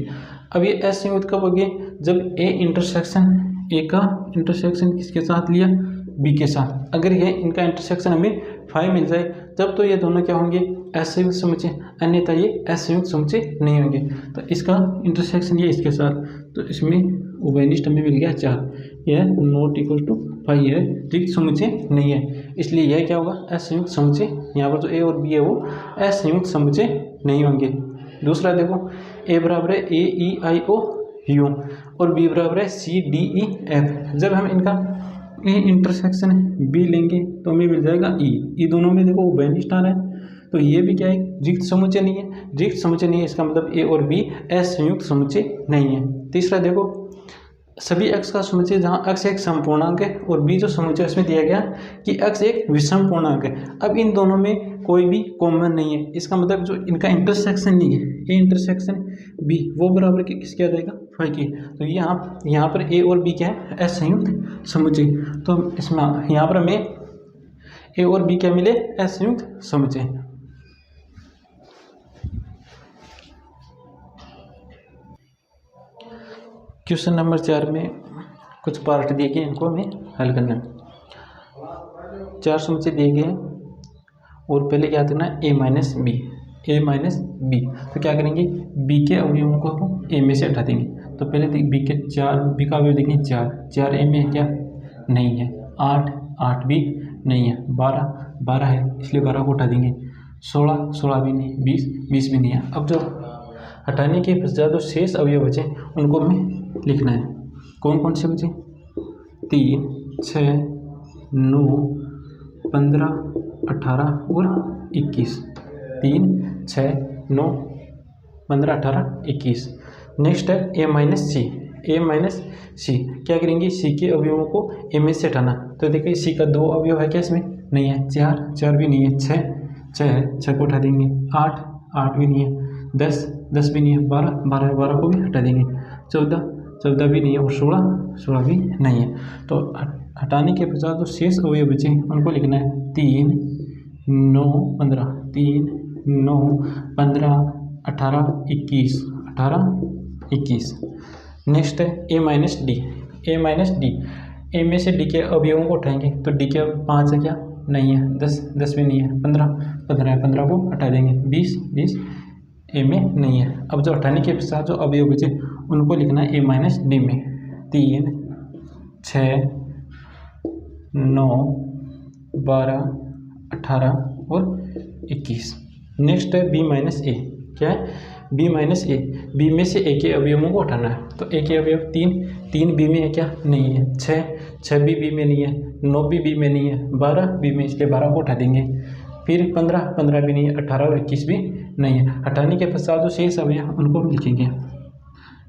अब ये असंयुक्त कब होगी? जब ए इंटरसेक्शन, ए का इंटरसेक्शन किसके साथ लिया? बी के साथ। अगर ये इनका इंटरसेक्शन हमें 5 मिल जाए तब तो ये दोनों क्या होंगे? असंयुक्त समुच्चय, अन्यथा ये असंयुक्त समुच्चय नहीं होंगे। तो इसका इंटरसेक्शन ये इसके साथ, तो इसमें उभयनिष्ठ हमें मिल गया 4, यह नॉट इक्वल टू 5 है, रिक्त समुच्चय नहीं है, इसलिए यह क्या होगा? असंयुक्त समुच्चय। यहाँ पर जो ए और बी है वो असंयुक्त समुच्चय नहीं होंगे। दूसरा देखो, ए बराबर है ए ई आई ओ यू और बी बराबर है सी डी ई एफ। जब हम इनका ए इंटरसेक्शन बी लेंगे तो हमें मिल जाएगा ई। ये दोनों में देखो उभयनिष्ठ आ रहा है, तो ये भी क्या है? रिक्त समुच्चय नहीं है। रिक्त समुच्चय नहीं है इसका मतलब ए और बी असंयुक्त समुच्चय नहीं है। तीसरा देखो, सभी अक्ष का समुच्चय जहाँ अक्ष एक समपूर्णांक है और बी जो समुच्चय उसमें दिया गया कि अक्ष एक विषम पूर्णांक है। अब इन दोनों में कोई भी कॉमन नहीं है, इसका मतलब जो इनका इंटरसेक्शन नहीं है, ए इंटरसेक्शन बी, वो बराबर किसके आ जाएगा? 5 की। तो यहाँ पर ए और बी क्या है? असंयुक्त समुच्चय। तो इसमें यहाँ पर हमें ए और बी क्या मिले? असंयुक्त समुच्चय। क्वेश्चन नंबर 4 में कुछ पार्ट दिए गए, इनको हमें हल करना है। 4 समुच्चय दिए गए और पहले क्या करना है? ए माइनस बी, ए माइनस बी। तो क्या करेंगे? बी के अवयवों को ए में से हटा देंगे। तो पहले बी के 4, बी का अवयव देखेंगे 4, 4 ए में क्या? नहीं है। 8, 8 भी नहीं है। 12, 12 है इसलिए 12 को हटा देंगे। 16, 16 भी नहीं। 20, 20 भी नहीं है। अब जो हटाने के पश्चात जो शेष अवयव बचे उनको हमें लिखना है। कौन कौन से बचे? 3, 6, 9, 15, 18 और 21। 3, 6, 9, 15, 18, 21। नेक्स्ट है ए माइनस सी, ए माइनस सी। क्या करेंगे? सी के अवयवों को ए में से हटाना। तो देखिए सी का 2 अवयव है क्या इसमें? नहीं है। 4, 4 भी नहीं है। 6, 6 है, 6 को हटा देंगे। 8, 8 भी नहीं है। 10, 10 भी नहीं है। 12, 12 है, 12 को भी हटा देंगे। 14, 14 भी नहीं है और 16, 16 भी नहीं है। तो हटाने के पश्चात जो शेष अवयव बचे उनको लिखना है। 3, 9, 15, 3, 9, 15, 18, 21, 18, 21। नेक्स्ट है ए माइनस डी, ए माइनस डी। ए में से डी के अवयवों को उठाएंगे तो डी के 5 है क्या? नहीं है। 10, 10 भी नहीं है। 15, 15 है, 15 को हटा देंगे। 20, 20 ए में नहीं है। अब जो हटाने के पश्चात जो अवयव बचे उनको लिखना है ए माइनस डी में। 3, 6, 9, 12, 18 और 21। नेक्स्ट है बी माइनस ए। क्या है? बी माइनस ए। बी में से ए के अवयवों को हटाना है। तो ए के अवयव 3, 3 बी में है क्या? नहीं है। 6, 6 भी बी में नहीं है। 9 भी बी में नहीं है। 12 बी में, इसलिए 12 को हटा देंगे। फिर 15, 15 भी नहीं है। 18 और 21 भी नहीं है। हटाने के पश्चात जो शेष अवयव उनको हम लिखेंगे।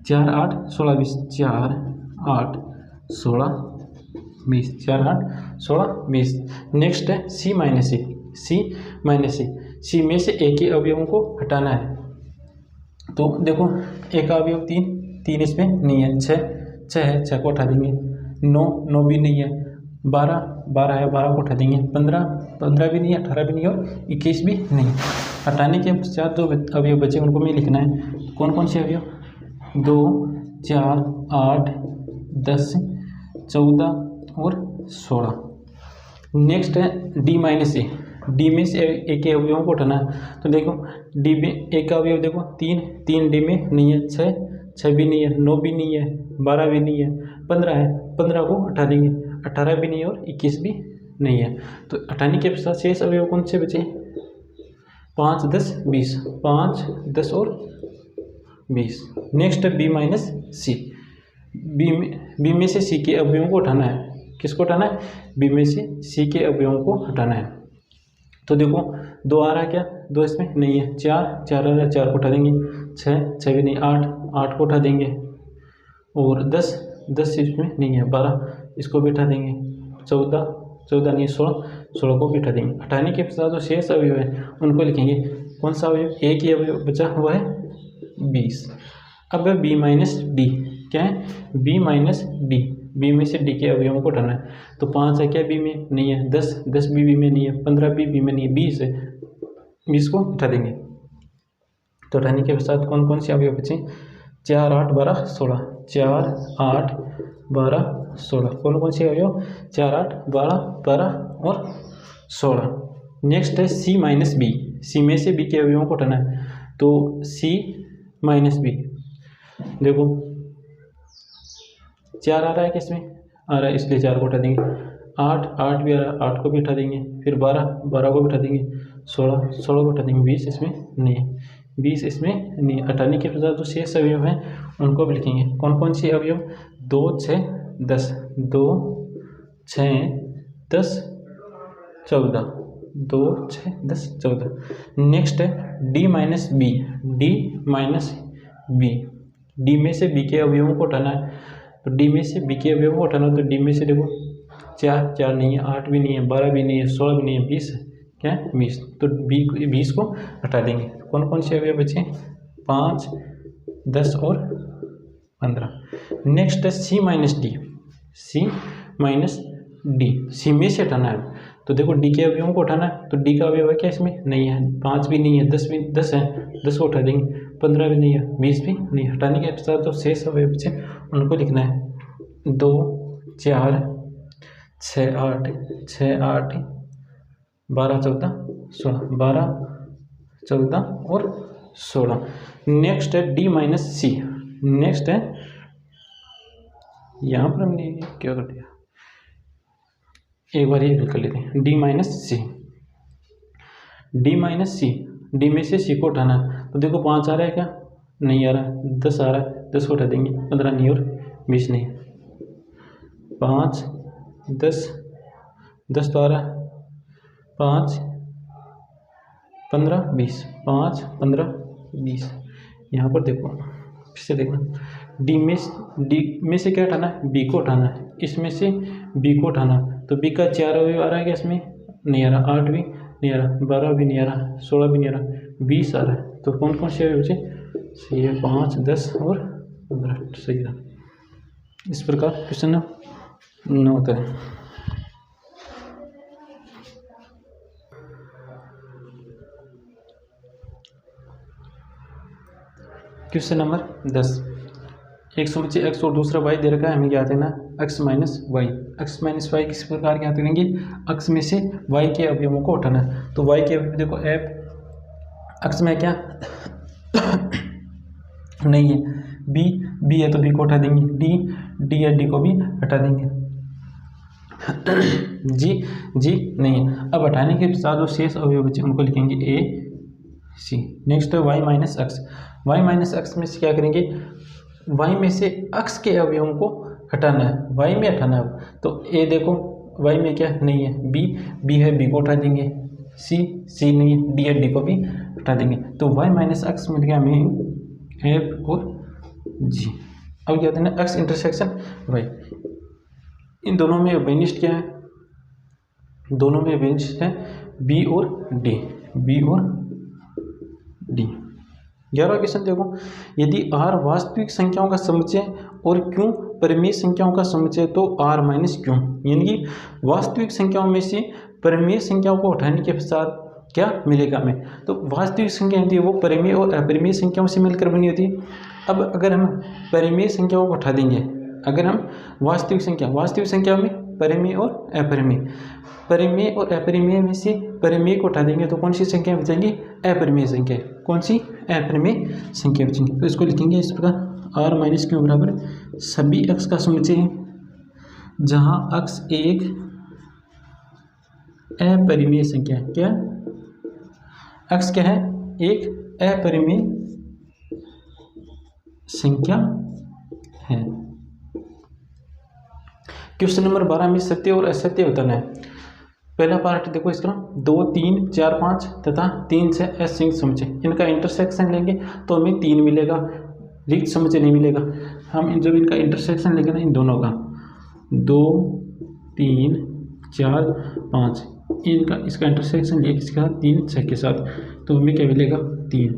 4, 8, 16, 20। 4, 8, 16, 20। 4, 8, 16, 20। नेक्स्ट है सी माइनस ए, सी माइनस ए। सी में से ए के अवयवों को हटाना है। तो देखो ए का अवयव 3, 3 इसमें नहीं है। 6, 6 है, 6 को हटा देंगे। 9, 9 भी नहीं है। 12, 12 है, 12 को हटा देंगे। 15, 15 भी नहीं है। 18 भी नहीं है और 21 भी नहीं। हटाने के पश्चात जो अवयव बचे उनको हमें लिखना है। कौन कौन से अवयव? 2, 4, 8, 10, 14 और 16। नेक्स्ट है डी माइनस ए। डी में से ए के अवयवों को हटाना है। तो देखो डी में ए का अवयव देखो 3, 3 डी में नहीं है। 6, 6 भी नहीं है। 9 भी नहीं है। 12 भी नहीं है। 15 है, 15 को हटा देंगे। 18 भी नहीं है और 21 भी नहीं है। तो हटाने के पश्चात शेष अवयव कौन से बचे? 5, 10, 20। 5, 10 और 20। नेक्स्ट बी माइनस सी। बी में से सी के अवयवों को हटाना है। किसको हटाना है? बी में से सी के अवयवों को हटाना है। तो देखो 2 आ रहा है क्या? 2 इसमें नहीं है, 4 4 आ रहा है, 4 को उठा देंगे, 6 6 भी नहीं, 8 8 को उठा देंगे, और 10 10 इसमें नहीं है, 12 इसको भी उठा देंगे, 14 14 नहीं, 16 16 को भी उठा देंगे। हटाने के पश्चात जो शेष अवयव है उनको लिखेंगे। कौन सा अवयव? एक ही अवयव बचा हुआ है 20। अब b माइनस डी क्या है? b माइनस डी, b में से d के अवयवों को उठाना है। तो 5 है क्या b में? नहीं है। 10 10 b में नहीं है, 15 b में नहीं है, 20 है, 20 को उठा देंगे। तो उठाने के पश्चात कौन कौन से अवयव बचे? 4 8 12 16, 4 8 12 16, कौन कौन से अवयव? 4 8 12 12 और 16। नेक्स्ट है c माइनस बी, c में से b के अवयवों को उठाना है। तो c माइनस बी, देखो 4 आ रहा है, किसमें आ रहा है, इसलिए 4 को उठा देंगे। 8 8 भी आ रहा है, 8 को भी उठा देंगे, फिर 12 12 को भी उठा देंगे, 16 16 को उठा देंगे, 20 इसमें नहीं है, 20 इसमें नहीं। हटाने के बाद जो शेष अवयव हैं उनको भी लिखेंगे। कौन कौन से अवयव? 2 6 10, 2 6 10 14, 2 6 10 14। नेक्स्ट है d minus B, d minus B, d में से b के अवयवों को उठाना है। तो d में से b के अवयवों को उठाना, तो d में से देखो 4 4 नहीं है, 8 भी नहीं है, 12 भी नहीं है, 16 भी नहीं है, 20 है, क्या है 20। तो 20 को हटा देंगे। कौन कौन से अवयव बचे? 5 10 और 15। नेक्स्ट है c minus D, c minus D, c में से हटाना है। तो देखो d के अवयवों को उठाना है, तो d का अवयव है क्या इसमें? नहीं है। 5 भी नहीं है, 10 भी 10 है, 10 को उठा देंगे, 15 भी नहीं है, 20 भी नहीं। हटाने के पश्चात जो शेष अवयव बचे उनको लिखना है। 2 4 6 8 6 8 12 14 16, 12 14 और 16। नेक्स्ट है d माइनस सी, नेक्स्ट है यहाँ पर हमने क्या कर दिया, एक बार ये कर लेते हैं। d माइनस सी, d माइनस सी, d में से c को उठाना है। तो देखो 5 आ रहा है क्या? नहीं आ रहा है। 10 आ रहा है, 10 को उठा देंगे, 15 नहीं और 20 नहीं। 5 10 10 तो आ रहा है, 5 15 20, 5 15 20। यहाँ पर देखो, फिर से देखना, d में से क्या उठाना है? b को उठाना है। इसमें से b को उठाना, तो b का 4 अवयव आ रहा है क्या इसमें? नहीं आ रहा। 8 भी नहीं आ रहा, 12 भी नहीं आ रहा, 16 भी नहीं आ रहा, 20 आ रहा है। तो कौन कौन से अवयव बचे? सही है, 5 10 और 15, सही है। इस प्रकार क्वेश्चन 9 होता है। क्वेश्चन नंबर 10, एक सूची x और दूसरा y दे रखा है, हमें ज्ञात है ना x minus Y. x minus Y किस प्रकार ज्ञात करेंगे? x में से y के अवयवों को उठाना है। तो y के अवयव देखो f, x में क्या नहीं है, b है तो b को उठा देंगे, d है, d को भी हटा देंगे, g नहीं है। अब हटाने के साथ जो शेष अवयव बचे उनको लिखेंगे a c। नेक्स्ट है y minus x, y minus x में से क्या करेंगे? y में से x के अवयवों को हटाना है, y में हटाना है। तो a देखो y में क्या नहीं है, b है, b को उठा देंगे, c नहीं है, d है, d को भी हटा देंगे। तो y माइनस एक्स मिल गया हमें f और g। अब क्या देना? x intersection y। इन दोनों में अभिनिष्ट क्या है? दोनों में अभिनिष्ट है b और d, b और d। 11वां क्वेश्चन देखो, यदि r वास्तविक संख्याओं का समुच्चय और q परिमेय संख्याओं का समुच्चय तो r माइनस q, यानी कि वास्तविक संख्याओं में से परिमेय संख्याओं को हटाने के पश्चात क्या मिलेगा हमें? तो वास्तविक संख्या होती है वो परिमेय और अपरिमेय संख्याओं से मिलकर बनी होती है। अब अगर हम परिमेय संख्याओं को हटा देंगे, अगर हम वास्तविक संख्या में परिमेय और अपरिमेय में से परिमेय को हटा देंगे तो कौन सी संख्या बचेंगी? अपरिमेय संख्या। कौन सी? अपरिमेय संख्या बचेंगी। तो इसको लिखेंगे इस प्रकार, r माइनस क्यू बराबर सभी x का समुच्चय है जहाँ x एक अपरिमेय संख्या है। क्या x क्या है? एक अपरिमेय संख्या है। क्वेश्चन नंबर 12 में सत्य और असत्य बताना है। पहला पार्ट देखो इसका 2 3 4 5 तथा 3 से असंयुक्त समुच्चय, इनका इंटरसेक्शन लेंगे तो हमें 3 मिलेगा, रिक्त समुच्चय नहीं मिलेगा। हम जब इनका इंटरसेक्शन लेंगे ना इन दोनों का 2 3 4 5 इनका इसका इंटरसेक्शन लिया किसके साथ 3 6 के साथ, तो हमें क्या मिलेगा 3।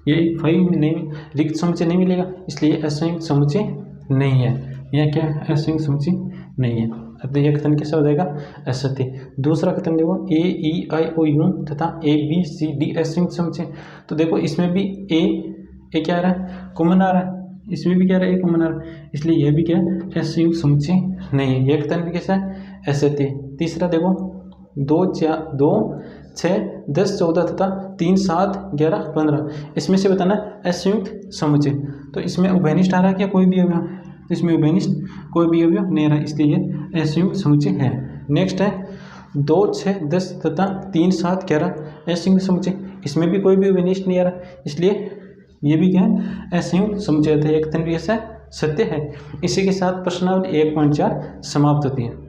ये 5 में नहीं रिक्त समुच्चय नहीं मिलेगा, इसलिए असंयुक्त समुच्चय नहीं है। यह क्या है असंयुक्त समुच्चय नहीं है, अतः यह कथन कैसा हो जाएगा असत्य। दूसरा कथन देखो ए ई आई ओ यू तथा ए बी सी डी असंयुक्त समुच्चय, तो देखो इसमें भी ए क्या आ रहा है कॉमन आ रहा है, इसमें भी क्या रहा है ए कॉमन आ रहा है, इसलिए यह भी क्या है असंयुक्त समुच्चय नहीं है, यह कथन भी कैसा है असत्य। तीसरा देखो 2 6 10 14 तथा 3 7 11 15 इसमें से बताना असंयुक्त समुच्चय, तो इसमें उभयनिष्ठ आ रहा है क्या कोई भी अवयव, इसमें उभयनिष्ठ कोई भी अवयव नहीं आ रहा, इसलिए ये असंयुक्त समुच्चय है। नेक्स्ट है 2 6 10 तथा 3 7 11 असंयुक्त समुच्चय, इसमें भी कोई भी उभयनिष्ठ नहीं आ रहा, इसलिए ये भी क्या है असंयुक्त समुच्चय है, एक कथन भी ऐसा सत्य है। इसी के साथ प्रश्नावली 1.4 समाप्त होती है।